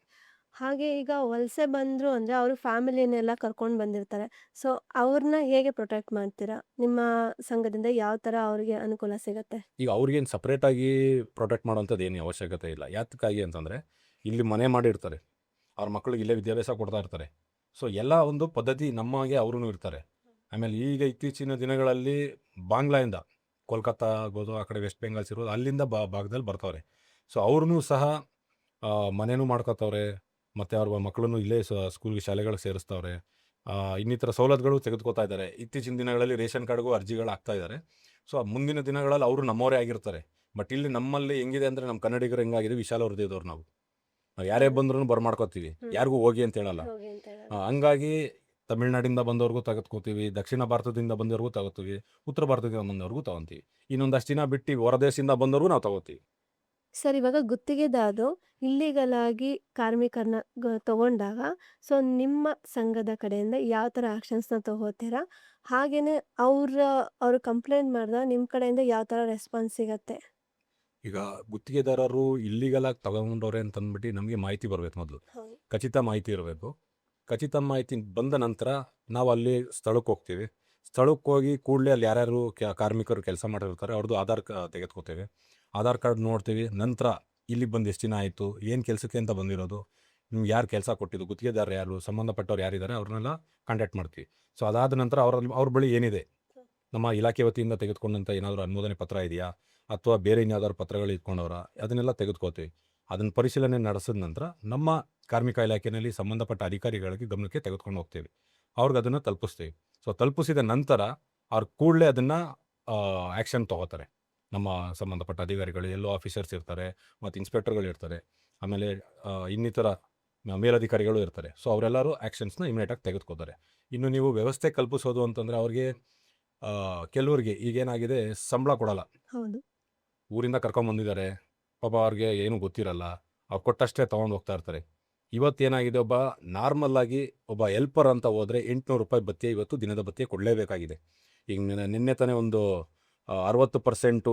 ಹಾಗೆ ಈಗ ವಲಸೆ ಬಂದ್ರು ಅಂದ್ರೆ ಅವ್ರ ಫ್ಯಾಮಿಲಿನೆಲ್ಲ ಕರ್ಕೊಂಡು ಬಂದಿರ್ತಾರೆ. ಸೊ ಅವ್ರನ್ನ ಹೇಗೆ ಪ್ರೊಟೆಕ್ಟ್ ಮಾಡ್ತೀರಾ? ನಿಮ್ಮ ಸಂಘದಿಂದ ಯಾವ ಥರ ಅವ್ರಿಗೆ ಅನುಕೂಲ ಸಿಗತ್ತೆ? ಈಗ ಅವ್ರಿಗೇನು ಸಪ್ರೇಟಾಗಿ ಪ್ರೊಟೆಕ್ಟ್ ಮಾಡೋಂಥದ್ದು ಏನು ಅವಶ್ಯಕತೆ ಇಲ್ಲ. ಯಾತಕ್ಕಾಗಿ ಅಂತಂದರೆ, ಇಲ್ಲಿ ಮನೆ ಮಾಡಿರ್ತಾರೆ, ಅವ್ರ ಮಕ್ಕಳಿಗೆ ಇಲ್ಲೇ ವಿದ್ಯಾಭ್ಯಾಸ ಕೊಡ್ತಾ ಇರ್ತಾರೆ. ಸೊ ಎಲ್ಲ ಒಂದು ಪದ್ಧತಿ ನಮಗೆ ಅವ್ರೂ ಇರ್ತಾರೆ. ಆಮೇಲೆ ಈಗ ಇತ್ತೀಚಿನ ದಿನಗಳಲ್ಲಿ ಬಾಂಗ್ಲಾಯಿಂದ ಕೋಲ್ಕತ್ತಾ ಆಗ್ಬೋದು, ಆ ಕಡೆ ವೆಸ್ಟ್ ಬೆಂಗಾಲ್ಸ್ ಇರ್ಬೋದು, ಅಲ್ಲಿಂದ ಭಾಗದಲ್ಲಿ ಬರ್ತಾವ್ರೆ. ಸೊ ಅವ್ರೂ ಸಹ ಮನೆಯೂ ಮಾಡ್ಕೋತವ್ರೆ, ಮತ್ತು ಅವ್ರ ಮಕ್ಕಳನ್ನು ಇಲ್ಲೇ ಸ್ಕೂಲ್ಗೆ ಶಾಲೆಗಳಿಗೆ ಸೇರಿಸ್ತವ್ರೆ. ಇನ್ನಿತರ ಸವಲತ್ತುಗಳು ತೆಗೆದುಕೊತಾ ಇದ್ದಾರೆ. ಇತ್ತೀಚಿನ ದಿನಗಳಲ್ಲಿ ರೇಷನ್ ಕಾರ್ಡ್ಗೂ ಅರ್ಜಿಗಳು ಆಗ್ತಾ ಇದ್ದಾರೆ. ಸೊ ಮುಂದಿನ ದಿನಗಳಲ್ಲಿ ಅವರು ನಮ್ಮವರೇ ಆಗಿರ್ತಾರೆ. ಬಟ್ ಇಲ್ಲಿ ನಮ್ಮಲ್ಲಿ ಹೆಂಗಿದೆ ಅಂದರೆ, ನಮ್ಮ ಕನ್ನಡಿಗರು ಹೆಂಗಾಗಿದೆ, ವಿಶಾಲ ಹೃದಯದವ್ರು ನಾವು ಯಾರೇ ಬಂದ್ರೂ ಬರ್ಮಾಡ್ಕೋತೀವಿ, ಯಾರಿಗೂ ಹೋಗಿ ಅಂತ ಹೇಳಲ್ಲ. ಹೋಗಿ ಅಂತ ಹೇಳೋದು. ಹಂಗಾಗಿ ತಮಿಳ್ನಾಡಿಂದ ಬಂದವ್ರಿಗೂ ತೆಗೆದುಕೋತೀವಿ, ದಕ್ಷಿಣ ಭಾರತದಿಂದ ಬಂದವ್ರಿಗೂ ತಗೋತೀವಿ, ಉತ್ತರ ಭಾರತದಿಂದ ಬಂದವ್ರಿಗೂ ತಗೊತೀವಿ. ಇನ್ನೊಂದಷ್ಟು ದಿನ ಬಿಟ್ಟು ಹೊರದೇಶದಿಂದ ಬಂದವ್ರಿಗೂ ನಾವು ತಗೋತೀವಿ. ಸರ್, ಇವಾಗ ಗುತ್ತಿಗೆದಾರರು ಇಲ್ಲಿಗಲ್ ಆಗಿ ಕಾರ್ಮಿಕರನ್ನ ತಗೊಂಡಾಗ ಸೊ ನಿಮ್ಮ ಸಂಘದ ಕಡೆಯಿಂದ ಯಾವ ಥರ ಆ್ಯಕ್ಷನ್ಸ್ನ ತಗೋತೀರಾ? ಹಾಗೇನೆ ಅವರು ಕಂಪ್ಲೇಂಟ್ ಮಾಡಿದಾಗ ನಿಮ್ಮ ಕಡೆಯಿಂದ ಯಾವ ಥರ ರೆಸ್ಪಾನ್ಸ್ ಸಿಗತ್ತೆ? ಈಗ ಗುತ್ತಿಗೆದಾರರು ಇಲ್ಲಿಗಲಾಗಿ ತಗೊಂಡವ್ರೆ ಅಂತಂದ್ಬಿಟ್ಟು ನಮಗೆ ಮಾಹಿತಿ ಬರಬೇಕು. ಮೊದಲು ಹೌದು. ಖಚಿತ ಮಾಹಿತಿ ಇರಬೇಕು. ಖಚಿತ ಮಾಹಿತಿ ಬಂದ ನಂತರ ನಾವು ಅಲ್ಲಿ ಸ್ಥಳಕ್ಕೆ ಹೋಗ್ತೀವಿ. ಸ್ಥಳಕ್ಕೆ ಹೋಗಿ ಕೂಡಲೇ ಅಲ್ಲಿ ಯಾರ್ಯಾರು ಕಾರ್ಮಿಕರು ಕೆಲಸ ಮಾಡಿರ್ತಾರೆ ಅವ್ರದ್ದು ಆಧಾರ್ ತೆಗೆದುಕೋತೇವೆ. ಆಧಾರ್ ಕಾರ್ಡ್ ನೋಡ್ತೀವಿ. ನಂತರ ಇಲ್ಲಿಗೆ ಬಂದು ಎಷ್ಟು ದಿನ ಆಯಿತು, ಏನು ಕೆಲಸಕ್ಕೆ ಅಂತ ಬಂದಿರೋದು, ನಿಮ್ಗೆ ಯಾರು ಕೆಲಸ ಕೊಟ್ಟಿದ್ದು, ಗುತ್ತಿಗೆದಾರರು ಯಾರು, ಸಂಬಂಧಪಟ್ಟವ್ರು ಯಾರಿದ್ದಾರೆ ಅವ್ರನ್ನೆಲ್ಲ ಕಾಂಟ್ಯಾಕ್ಟ್ ಮಾಡ್ತೀವಿ. ಸೊ ಅದಾದ ನಂತರ ಅವ್ರ ಬಳಿ ಏನಿದೆ, ನಮ್ಮ ಇಲಾಖೆ ವತಿಯಿಂದ ತೆಗೆದುಕೊಂಡಂಥ ಏನಾದರೂ ಅನುಮೋದನೆ ಪತ್ರ ಇದೆಯಾ, ಅಥವಾ ಬೇರೆ ಇನ್ಯಾವ್ದಾದ್ರು ಪತ್ರಗಳು ಇಟ್ಕೊಂಡವ್ರ, ಅದನ್ನೆಲ್ಲ ತೆಗೆದುಕೋತೀವಿ. ಅದನ್ನು ಪರಿಶೀಲನೆ ನಡೆಸಿದ ನಂತರ ನಮ್ಮ ಕಾರ್ಮಿಕ ಇಲಾಖೆಯಲ್ಲಿ ಸಂಬಂಧಪಟ್ಟ ಅಧಿಕಾರಿಗಳಿಗೆ ಗಮನಕ್ಕೆ ತೆಗೆದುಕೊಂಡು ಹೋಗ್ತೀವಿ. ಅವ್ರಿಗೆ ಅದನ್ನು ತಲುಪಿಸ್ತೀವಿ. ಸೊ ತಲುಪಿಸಿದ ನಂತರ ಅವ್ರು ಕೂಡಲೇ ಅದನ್ನು ಆ್ಯಕ್ಷನ್ ತೊಗೋತಾರೆ. ನಮ್ಮ ಸಂಬಂಧಪಟ್ಟ ಅಧಿಕಾರಿಗಳು, ಎಲ್ಲೋ ಆಫೀಸರ್ಸ್ ಇರ್ತಾರೆ, ಮತ್ತು ಇನ್ಸ್ಪೆಕ್ಟರ್ಗಳು ಇರ್ತಾರೆ, ಆಮೇಲೆ ಇನ್ನಿತರ ಮೇಲಧಿಕಾರಿಗಳು ಇರ್ತಾರೆ. ಸೊ ಅವರೆಲ್ಲರೂ ಆ್ಯಕ್ಷನ್ಸ್ನ ಇಮಿಡಿಯೇಟಾಗಿ ತೆಗೆದುಕೋತಾರೆ. ಇನ್ನು ನೀವು ವ್ಯವಸ್ಥೆ ಕಲ್ಪಿಸೋದು ಅಂತಂದರೆ, ಅವ್ರಿಗೆ ಕೆಲವ್ರಿಗೆ ಈಗೇನಾಗಿದೆ, ಸಂಬಳ ಕೊಡಲ್ಲ. ಹೌದು. ಊರಿಂದ ಕರ್ಕೊಂಬಂದಿದ್ದಾರೆ, ಪಾಪ ಅವ್ರಿಗೆ ಏನೂ ಗೊತ್ತಿರಲ್ಲ, ಅವ್ರು ಕೊಟ್ಟಷ್ಟೇ ತೊಗೊಂಡು ಹೋಗ್ತಾ ಇರ್ತಾರೆ. ಇವತ್ತೇನಾಗಿದೆ, ಒಬ್ಬ ನಾರ್ಮಲ್ಲಾಗಿ ಒಬ್ಬ ಹೆಲ್ಪರ್ ಅಂತ ಹೋದರೆ 800 ರೂಪಾಯಿ ಭತ್ಯೆ, ಇವತ್ತು ದಿನದ ಭತ್ಯೆ ಕೊಡಲೇಬೇಕಾಗಿದೆ. ಈಗ ನಿನ್ನೆ ತಾನೇ ಒಂದು 60%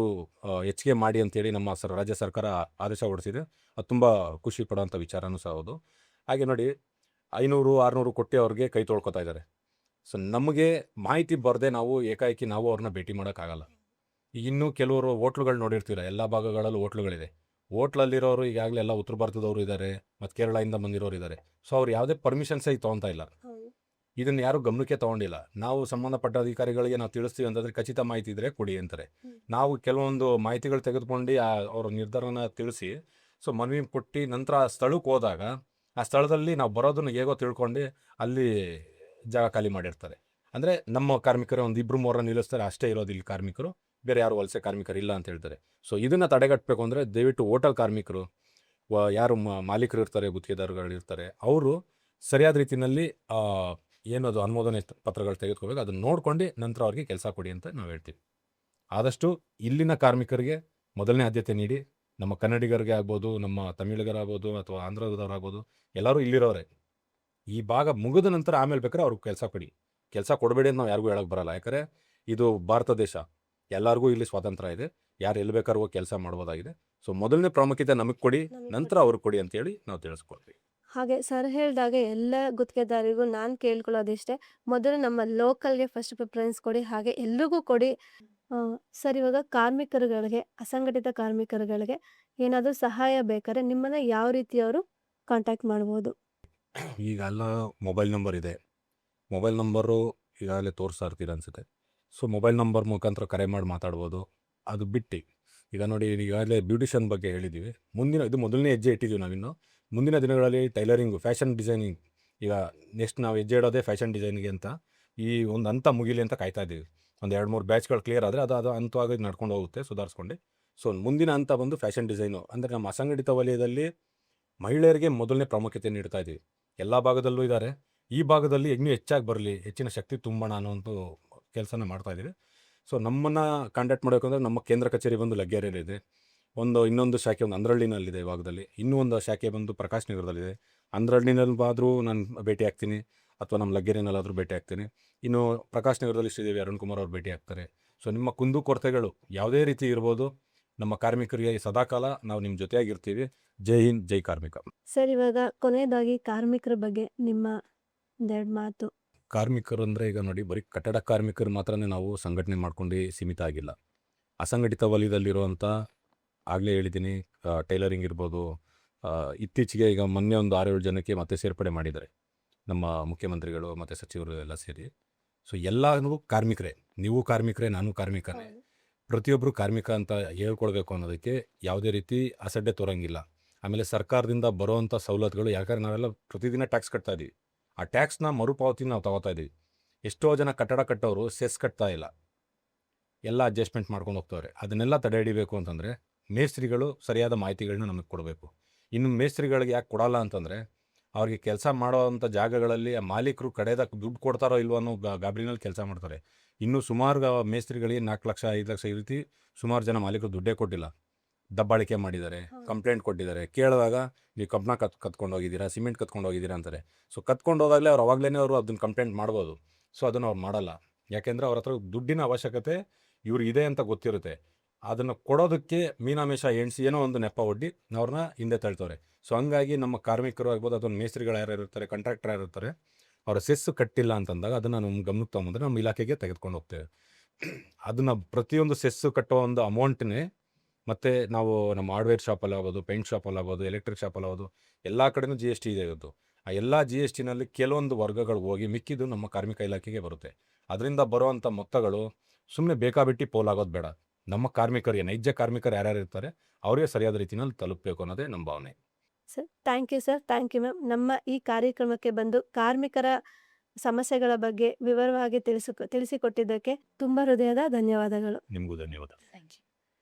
ಹೆಚ್ಚಿಗೆ ಮಾಡಿ ಅಂತೇಳಿ ನಮ್ಮ ರಾಜ್ಯ ಸರ್ಕಾರ ಆದೇಶ ಹೊರಡಿಸಿದೆ. ಅದು ತುಂಬ ಖುಷಿ ಪಡೋಂಥ ವಿಚಾರನೂ ಸಹ ಹೌದು. ಹಾಗೆ ನೋಡಿ, 500 600 ಕೊಟ್ಟು ಅವ್ರಿಗೆ ಕೈ ತೊಳ್ಕೊತಾ ಇದ್ದಾರೆ. ಸೊ ನಮಗೆ ಮಾಹಿತಿ ಬರದೆ ನಾವು ಏಕಾಏಕಿ ನಾವು ಅವ್ರನ್ನ ಭೇಟಿ ಮಾಡೋಕ್ಕಾಗಲ್ಲ. ಈಗ ಇನ್ನೂ ಕೆಲವರು ಹೋಟ್ಲುಗಳು ನೋಡಿರ್ತೀರ, ಎಲ್ಲ ಭಾಗಗಳಲ್ಲೂ ಹೋಟ್ಲುಗಳಿದೆ. ಹೋಟ್ಲಲ್ಲಿರೋರು ಈಗಾಗಲೇ ಎಲ್ಲ ಉತ್ತರ ಭಾರತದವರು ಇದ್ದಾರೆ, ಮತ್ತು ಕೇರಳದಿಂದ ಬಂದಿರೋರು ಇದ್ದಾರೆ. ಸೊ ಅವ್ರು ಯಾವುದೇ ಪರ್ಮಿಷನ್ಸೇ ತೊಗೊತಾ ಇಲ್ಲ. ಹೌದು. ಇದನ್ನು ಯಾರು ಗಮನಕ್ಕೆ ತೊಗೊಂಡಿಲ್ಲ. ನಾವು ಸಂಬಂಧಪಟ್ಟ ಅಧಿಕಾರಿಗಳಿಗೆ ನಾವು ತಿಳಿಸ್ತೀವಿ ಅಂತಂದರೆ, ಖಚಿತ ಮಾಹಿತಿ ಇದ್ದರೆ ಕೊಡಿ ಅಂತಾರೆ. ನಾವು ಕೆಲವೊಂದು ಮಾಹಿತಿಗಳು ತೆಗೆದುಕೊಂಡು ಅವ್ರ ನಿರ್ಧಾರನ ತಿಳಿಸಿ, ಸೊ ಮನವಿ ಕೊಟ್ಟು ನಂತರ ಆ ಸ್ಥಳಕ್ಕೆ ಹೋದಾಗ, ಆ ಸ್ಥಳದಲ್ಲಿ ನಾವು ಬರೋದನ್ನು ಹೇಗೋ ತಿಳ್ಕೊಂಡು ಅಲ್ಲಿ ಜಾಗ ಖಾಲಿ ಮಾಡಿರ್ತಾರೆ. ಅಂದರೆ ನಮ್ಮ ಕಾರ್ಮಿಕರು ಒಂದು 2-3 ನಿಲ್ಲಿಸ್ತಾರೆ, ಅಷ್ಟೇ ಇರೋದು ಇಲ್ಲಿ ಕಾರ್ಮಿಕರು, ಬೇರೆ ಯಾರು ವಲಸೆ ಕಾರ್ಮಿಕರು ಇಲ್ಲ ಅಂತ ಹೇಳ್ತಾರೆ. ಸೊ ಇದನ್ನು ತಡೆಗಟ್ಟಬೇಕು ಅಂದರೆ, ದಯವಿಟ್ಟು ಹೋಟೆಲ್ ಕಾರ್ಮಿಕರು, ಯಾರು ಮಾಲೀಕರು ಇರ್ತಾರೆ, ಗುತ್ತಿಗೆದಾರಗಳು ಇರ್ತಾರೆ, ಅವರು ಸರಿಯಾದ ರೀತಿಯಲ್ಲಿ ಏನದು ಅನುಮೋದನೆ ಪತ್ರಗಳು ತೆಗೆದುಕೋಬೇಕು, ಅದನ್ನು ನೋಡ್ಕೊಂಡು ನಂತರ ಅವ್ರಿಗೆ ಕೆಲಸ ಕೊಡಿ ಅಂತ ನಾವು ಹೇಳ್ತೀವಿ. ಆದಷ್ಟು ಇಲ್ಲಿನ ಕಾರ್ಮಿಕರಿಗೆ ಮೊದಲನೇ ಆದ್ಯತೆ ನೀಡಿ. ನಮ್ಮ ಕನ್ನಡಿಗರಿಗೆ ಆಗ್ಬೋದು, ನಮ್ಮ ತಮಿಳಿಗರಾಗ್ಬೋದು, ಅಥವಾ ಆಂಧ್ರದವರಾಗ್ಬೋದು, ಎಲ್ಲರೂ ಇಲ್ಲಿರೋರೆ. ಈ ಭಾಗ ಮುಗಿದ ನಂತರ ಆಮೇಲೆ ಬೇಕಾದ್ರೆ ಅವ್ರಿಗೆ ಕೆಲಸ ಕೊಡಿ. ಕೆಲಸ ಕೊಡಬೇಡಿ ಅಂತ ನಾವು ಯಾರಿಗೂ ಹೇಳೋಕ್ಕೆ ಬರಲ್ಲ. ಯಾಕಂದರೆ ಇದು ಭಾರತ ದೇಶ, ಎಲ್ಲರಿಗೂ ಇಲ್ಲಿ ಸ್ವಾತಂತ್ರ್ಯ ಇದೆ, ಯಾರು ಎಲ್ಲಿ ಬೇಕಾದ್ರೂ ಹೋಗಿ ಕೆಲಸ ಮಾಡ್ಬೋದಾಗಿದೆ. ಸೊ ಮೊದಲನೇ ಪ್ರಾಮುಖ್ಯತೆ ನಮಗೆ ಕೊಡಿ, ನಂತರ ಅವ್ರಿಗೆ ಕೊಡಿ ಅಂತೇಳಿ ನಾವು ತಿಳಿಸ್ಕೊಡ್ತೀವಿ. ಹಾಗೆ ಸರ್ ಹೇಳಿದಾಗ ಎಲ್ಲ ಗುತ್ತಿಗೆದಾರರಿಗೂ ನಾನು ಕೇಳ್ಕೊಳ್ಳೋದಿಷ್ಟೇ, ಮೊದಲು ನಮ್ಮ ಲೋಕಲ್ಗೆ ಫಸ್ಟ್ ಪ್ರಿಫರೆನ್ಸ್ ಕೊಡಿ, ಹಾಗೆ ಎಲ್ರಿಗೂ ಕೊಡಿ. ಸರ್, ಇವಾಗ ಕಾರ್ಮಿಕರುಗಳಿಗೆ, ಅಸಂಘಟಿತ ಕಾರ್ಮಿಕರುಗಳಿಗೆ ಏನಾದರೂ ಸಹಾಯ ಬೇಕಾದ್ರೆ ನಿಮ್ಮನ್ನು ಯಾವ ರೀತಿ ಅವರು ಕಾಂಟ್ಯಾಕ್ಟ್ ಮಾಡ್ಬೋದು? ಈಗ ಎಲ್ಲ ಮೊಬೈಲ್ ನಂಬರ್ ಇದೆ. ಮೊಬೈಲ್ ನಂಬರು ಈಗಾಗಲೇ ತೋರಿಸ್ತಾ ಇರ್ತೀರ ಅನಿಸುತ್ತೆ. ಸೊ ಮೊಬೈಲ್ ನಂಬರ್ ಮುಖಾಂತರ ಕರೆ ಮಾಡಿ ಮಾತಾಡ್ಬೋದು. ಅದು ಬಿಟ್ಟು ಈಗ ನೋಡಿ, ಈಗಾಗಲೇ ಬ್ಯೂಟಿಷಿಯನ್ ಬಗ್ಗೆ ಹೇಳಿದ್ದೀವಿ. ಇದು ಮೊದಲನೇ ಹೆಜ್ಜೆ ಇಟ್ಟಿದ್ದೀವಿ ನಾವಿನ್ನು. ಮುಂದಿನ ದಿನಗಳಲ್ಲಿ ಟೈಲರಿಂಗು, ಫ್ಯಾಷನ್ ಡಿಸೈನಿಂಗ್, ಈಗ ನೆಕ್ಸ್ಟ್ ನಾವು ಹೆಜ್ಜೆ ಇಡೋದೇ ಫ್ಯಾಷನ್ ಡಿಸೈನಿಂಗ್ ಅಂತ. ಈ ಒಂದು ಹಂತ ಮುಗಿಲಿ ಅಂತ ಕಾಯ್ತಾ ಇದ್ದೀವಿ. ಒಂದು 2-3 ಬ್ಯಾಚ್ಗಳು ಕ್ಲಿಯರ್ ಆದರೆ ಅದು ಹಂತವಾಗಿ ನಡ್ಕೊಂಡು ಹೋಗುತ್ತೆ ಸುಧಾರಿಸ್ಕೊಂಡು. ಸೊ ಮುಂದಿನ ಹಂತ ಬಂದು ಫ್ಯಾಷನ್ ಡಿಸೈನು. ಅಂದರೆ ನಮ್ಮ ಅಸಂಘಟಿತ ವಲಯದಲ್ಲಿ ಮಹಿಳೆಯರಿಗೆ ಮೊದಲನೇ ಪ್ರಾಮುಖ್ಯತೆ ನೀಡ್ತಾ ಇದ್ದೀವಿ. ಎಲ್ಲ ಭಾಗದಲ್ಲೂ ಇದ್ದಾರೆ. ಈ ಭಾಗದಲ್ಲಿ ಇನ್ನೂ ಹೆಚ್ಚಾಗಿ ಬರಲಿ, ಹೆಚ್ಚಿನ ಶಕ್ತಿ ತುಂಬೋಣ ಅನ್ನೋಂಥ ಕೆಲಸನ ಮಾಡ್ತಾ ಇದ್ದೀವಿ. ಸೊ ನಮ್ಮನ್ನು ಕಾಂಟ್ಯಾಕ್ಟ್ ಮಾಡಬೇಕಂದ್ರೆ ನಮ್ಮ ಕೇಂದ್ರ ಕಚೇರಿ ಬಂದು ಲಗ್ಗೆರೆಯಲ್ಲಿದೆ. ಇನ್ನೊಂದು ಶಾಖೆ ಒಂದು ಅಂದ್ರಳ್ಳಿನಲ್ಲಿದೆ ಈ ಭಾಗದಲ್ಲಿ. ಇನ್ನೂ ಒಂದು ಶಾಖೆ ಬಂದು ಪ್ರಕಾಶ್ ನಗರದಲ್ಲಿದೆ. ಅಂದ್ರಳ್ಳಿನಲ್ಲಾದರೂ ನಾನು ಭೇಟಿ ಆಗ್ತೀನಿ, ಅಥವಾ ನಮ್ಮ ಲಗ್ಗೆರೆನಲ್ಲಾದರೂ ಭೇಟಿ ಆಗ್ತೀನಿ. ಇನ್ನು ಪ್ರಕಾಶ್ ನಗರದಲ್ಲಿ ಶ್ರೀದೇವಿ ಅರುಣ್ ಕುಮಾರ್ ಅವರು ಭೇಟಿ ಆಗ್ತಾರೆ. ಸೊ ನಿಮ್ಮ ಕುಂದುಕೊರತೆಗಳು ಯಾವುದೇ ರೀತಿ ಇರ್ಬೋದು, ನಮ್ಮ ಕಾರ್ಮಿಕರಿಗೆ ಸದಾಕಾಲ ನಾವು ನಿಮ್ಮ ಜೊತೆಯಾಗಿರ್ತೀವಿ. ಜೈ ಹಿಂದ್, ಜೈ ಕಾರ್ಮಿಕ. ಸರ್, ಇವಾಗ ಕೊನೆಯದಾಗಿ ಕಾರ್ಮಿಕರ ಬಗ್ಗೆ ನಿಮ್ಮ ಒಂದೆರಡು ಮಾತು. ಕಾರ್ಮಿಕರು ಅಂದರೆ ಈಗ ನೋಡಿ, ಬರೀ ಕಟ್ಟಡ ಕಾರ್ಮಿಕರು ಮಾತ್ರನೇ ನಾವು ಸಂಘಟನೆ ಮಾಡ್ಕೊಂಡು ಸೀಮಿತ ಆಗಿಲ್ಲ. ಅಸಂಘಟಿತ ವಲಯದಲ್ಲಿರುವಂಥ, ಆಗಲೇ ಹೇಳಿದ್ದೀನಿ, ಟೈಲರಿಂಗ್ ಇರ್ಬೋದು. ಇತ್ತೀಚೆಗೆ ಈಗ ಮೊನ್ನೆ ಒಂದು 6-7 ಜನಕ್ಕೆ ಮತ್ತೆ ಸೇರ್ಪಡೆ ಮಾಡಿದ್ದಾರೆ ನಮ್ಮ ಮುಖ್ಯಮಂತ್ರಿಗಳು ಮತ್ತು ಸಚಿವರು ಎಲ್ಲ ಸೇರಿ. ಸೊ ಎಲ್ಲರೂ ಕಾರ್ಮಿಕರೇ. ನೀವು ಕಾರ್ಮಿಕರೇ, ನಾನು ಕಾರ್ಮಿಕನೇ. ಪ್ರತಿಯೊಬ್ಬರು ಕಾರ್ಮಿಕ ಅಂತ ಹೇಳ್ಕೊಳ್ಬೇಕು ಅನ್ನೋದಕ್ಕೆ ಯಾವುದೇ ರೀತಿ ಅಸಡ್ಡೆ ತೋರಂಗಿಲ್ಲ. ಆಮೇಲೆ ಸರ್ಕಾರದಿಂದ ಬರೋವಂಥ ಸವಲತ್ತುಗಳು, ಯಾಕಂದರೆ ನಾವೆಲ್ಲ ಪ್ರತಿದಿನ ಟ್ಯಾಕ್ಸ್ ಕಟ್ತಾ ಇದ್ದೀವಿ. ಆ ಟ್ಯಾಕ್ಸ್ನ ಮರುಪಾವತಿ ನಾವು ತಗೋತಾ ಇದ್ದೀವಿ. ಎಷ್ಟೋ ಜನ ಕಟ್ಟಡ ಕಟ್ಟೋರು ಸೆಸ್ ಕಟ್ತಾ ಇಲ್ಲ, ಎಲ್ಲ ಅಡ್ಜಸ್ಟ್ಮೆಂಟ್ ಮಾಡ್ಕೊಂಡು ಹೋಗ್ತವ್ರೆ. ಅದನ್ನೆಲ್ಲ ತಡೆ ಹಿಡಿಬೇಕು ಅಂತಂದರೆ ಮೇಸ್ತ್ರಿಗಳು ಸರಿಯಾದ ಮಾಹಿತಿಗಳನ್ನ ನಮಗೆ ಕೊಡಬೇಕು. ಇನ್ನು ಮೇಸ್ತ್ರಿಗಳಿಗೆ ಯಾಕೆ ಕೊಡಲ್ಲ ಅಂತಂದರೆ, ಅವ್ರಿಗೆ ಕೆಲಸ ಮಾಡೋವಂಥ ಜಾಗಗಳಲ್ಲಿ ಆ ಮಾಲೀಕರು ಕಡೆದ ದುಡ್ಡು ಕೊಡ್ತಾರೋ ಇಲ್ವೋ ಅನ್ನೋ ಗಾಬರಿನಲ್ಲಿ ಕೆಲಸ ಮಾಡ್ತಾರೆ. ಇನ್ನೂ ಸುಮಾರು ಮೇಸ್ತ್ರಿಗಳಿಗೆ 4 ಲಕ್ಷ 5 ಲಕ್ಷ ಈ ರೀತಿ ಸುಮಾರು ಜನ ಮಾಲೀಕರು ದುಡ್ಡೇ ಕೊಟ್ಟಿಲ್ಲ, ದಬ್ಬಾಳಿಕೆ ಮಾಡಿದ್ದಾರೆ, ಕಂಪ್ಲೇಂಟ್ ಕೊಟ್ಟಿದ್ದಾರೆ. ಕೇಳಿದಾಗ ನೀವು ಕಬ್ಬಣ ಕತ್ಕೊಂಡು ಹೋಗಿದ್ದೀರಾ, ಸಿಮೆಂಟ್ ಕತ್ಕೊಂಡು ಹೋಗಿದ್ದೀರಾ ಅಂತಾರೆ. ಸೊ ಕತ್ಕೊಂಡು ಹೋದಾಗಲೇ ಅವರು ಅದನ್ನು ಕಂಪ್ಲೇಂಟ್ ಮಾಡ್ಬೋದು. ಸೊ ಅದನ್ನು ಅವ್ರು ಮಾಡಲ್ಲ. ಯಾಕೆಂದರೆ ಅವ್ರ ಹತ್ರ ದುಡ್ಡಿನ ಅವಶ್ಯಕತೆ ಇವ್ರಿಗೆ ಇದೆ ಅಂತ ಗೊತ್ತಿರುತ್ತೆ. ಅದನ್ನು ಕೊಡೋದಕ್ಕೆ ಮೀನಾಮೇಷ ಎಣಿಸಿ ಏನೋ ಒಂದು ನೆಪ ಒಡ್ಡಿ ಅವ್ರನ್ನ ಹಿಂದೆ ತಳ್ತವ್ರೆ. ಸೊ ಹಂಗಾಗಿ ನಮ್ಮ ಕಾರ್ಮಿಕರು ಆಗ್ಬೋದು, ಅಥವಾ ಮೇಸ್ತ್ರಿಗಳು ಯಾರು ಇರ್ತಾರೆ, ಕಾಂಟ್ರಾಕ್ಟರ್ ಯಾರು ಇರ್ತಾರೆ, ಅವರ ಸೆಸ್ಸು ಕಟ್ಟಿಲ್ಲ ಅಂತಂದಾಗ ಅದನ್ನು ನಮ್ಮ ಗಮನಕ್ಕೆ ತೊಗೊಂಬಂದ್ರೆ ನಮ್ಮ ಇಲಾಖೆಗೆ ತೆಗೆದುಕೊಂಡು ಹೋಗ್ತೇವೆ. ಅದನ್ನು ಪ್ರತಿಯೊಂದು ಸೆಸ್ಸು ಕಟ್ಟೋ ಒಂದು ಅಮೌಂಟ್ನೇ ಮತ್ತು ನಾವು ನಮ್ಮ ಹಾರ್ಡ್ವೇರ್ ಶಾಪಲ್ಲಿ ಆಗ್ಬೋದು, ಪೇಂಟ್ ಶಾಪಲ್ಲಿ ಆಗ್ಬೋದು, ಎಲೆಕ್ಟ್ರಿಕ್ ಶಾಪಲ್ಲಿ ಆಗ್ಬೋದು, ಎಲ್ಲ ಕಡೆನೂ GST ಇದೆ ಇವತ್ತು. ಆ ಎಲ್ಲ GSTನಲ್ಲಿ ಕೆಲವೊಂದು ವರ್ಗಗಳು ಹೋಗಿ ಮಿಕ್ಕಿದ್ದು ನಮ್ಮ ಕಾರ್ಮಿಕ ಇಲಾಖೆಗೆ ಬರುತ್ತೆ. ಅದರಿಂದ ಬರುವಂಥ ಮೊತ್ತಗಳು ಸುಮ್ಮನೆ ಬೇಕಾಬಿಟ್ಟು ಪೋಲಾಗೋದು ಬೇಡ. ನಮ್ಮ ಕಾರ್ಮಿಕರಿಗೆ, ನೈಜ ಕಾರ್ಮಿಕರು ಯಾರ್ಯಾರು ಇರ್ತಾರೆ ಅವರಿಗೆ ಸರಿಯಾದ ರೀತಿಯಲ್ಲಿ ತಲುಪಬೇಕು ಅನ್ನೋದೇ ನಮ್ಮ ಭಾವನೆ. Sir, thank you sir. Thank you ma'am. ನಮ್ಮ ಈ ಕಾರ್ಯಕ್ರಮಕ್ಕೆ ಬಂದು ಕಾರ್ಮಿಕರ ಸಮಸ್ಯೆಗಳ ಬಗ್ಗೆ ವಿವರವಾಗಿ ತಿಳಿಸಿಕೊಟ್ಟಿದ್ದಕ್ಕೆ ತುಂಬ ಹೃದಯದ ಧನ್ಯವಾದಗಳು. ನಿಮಗೂ ಧನ್ಯವಾದ.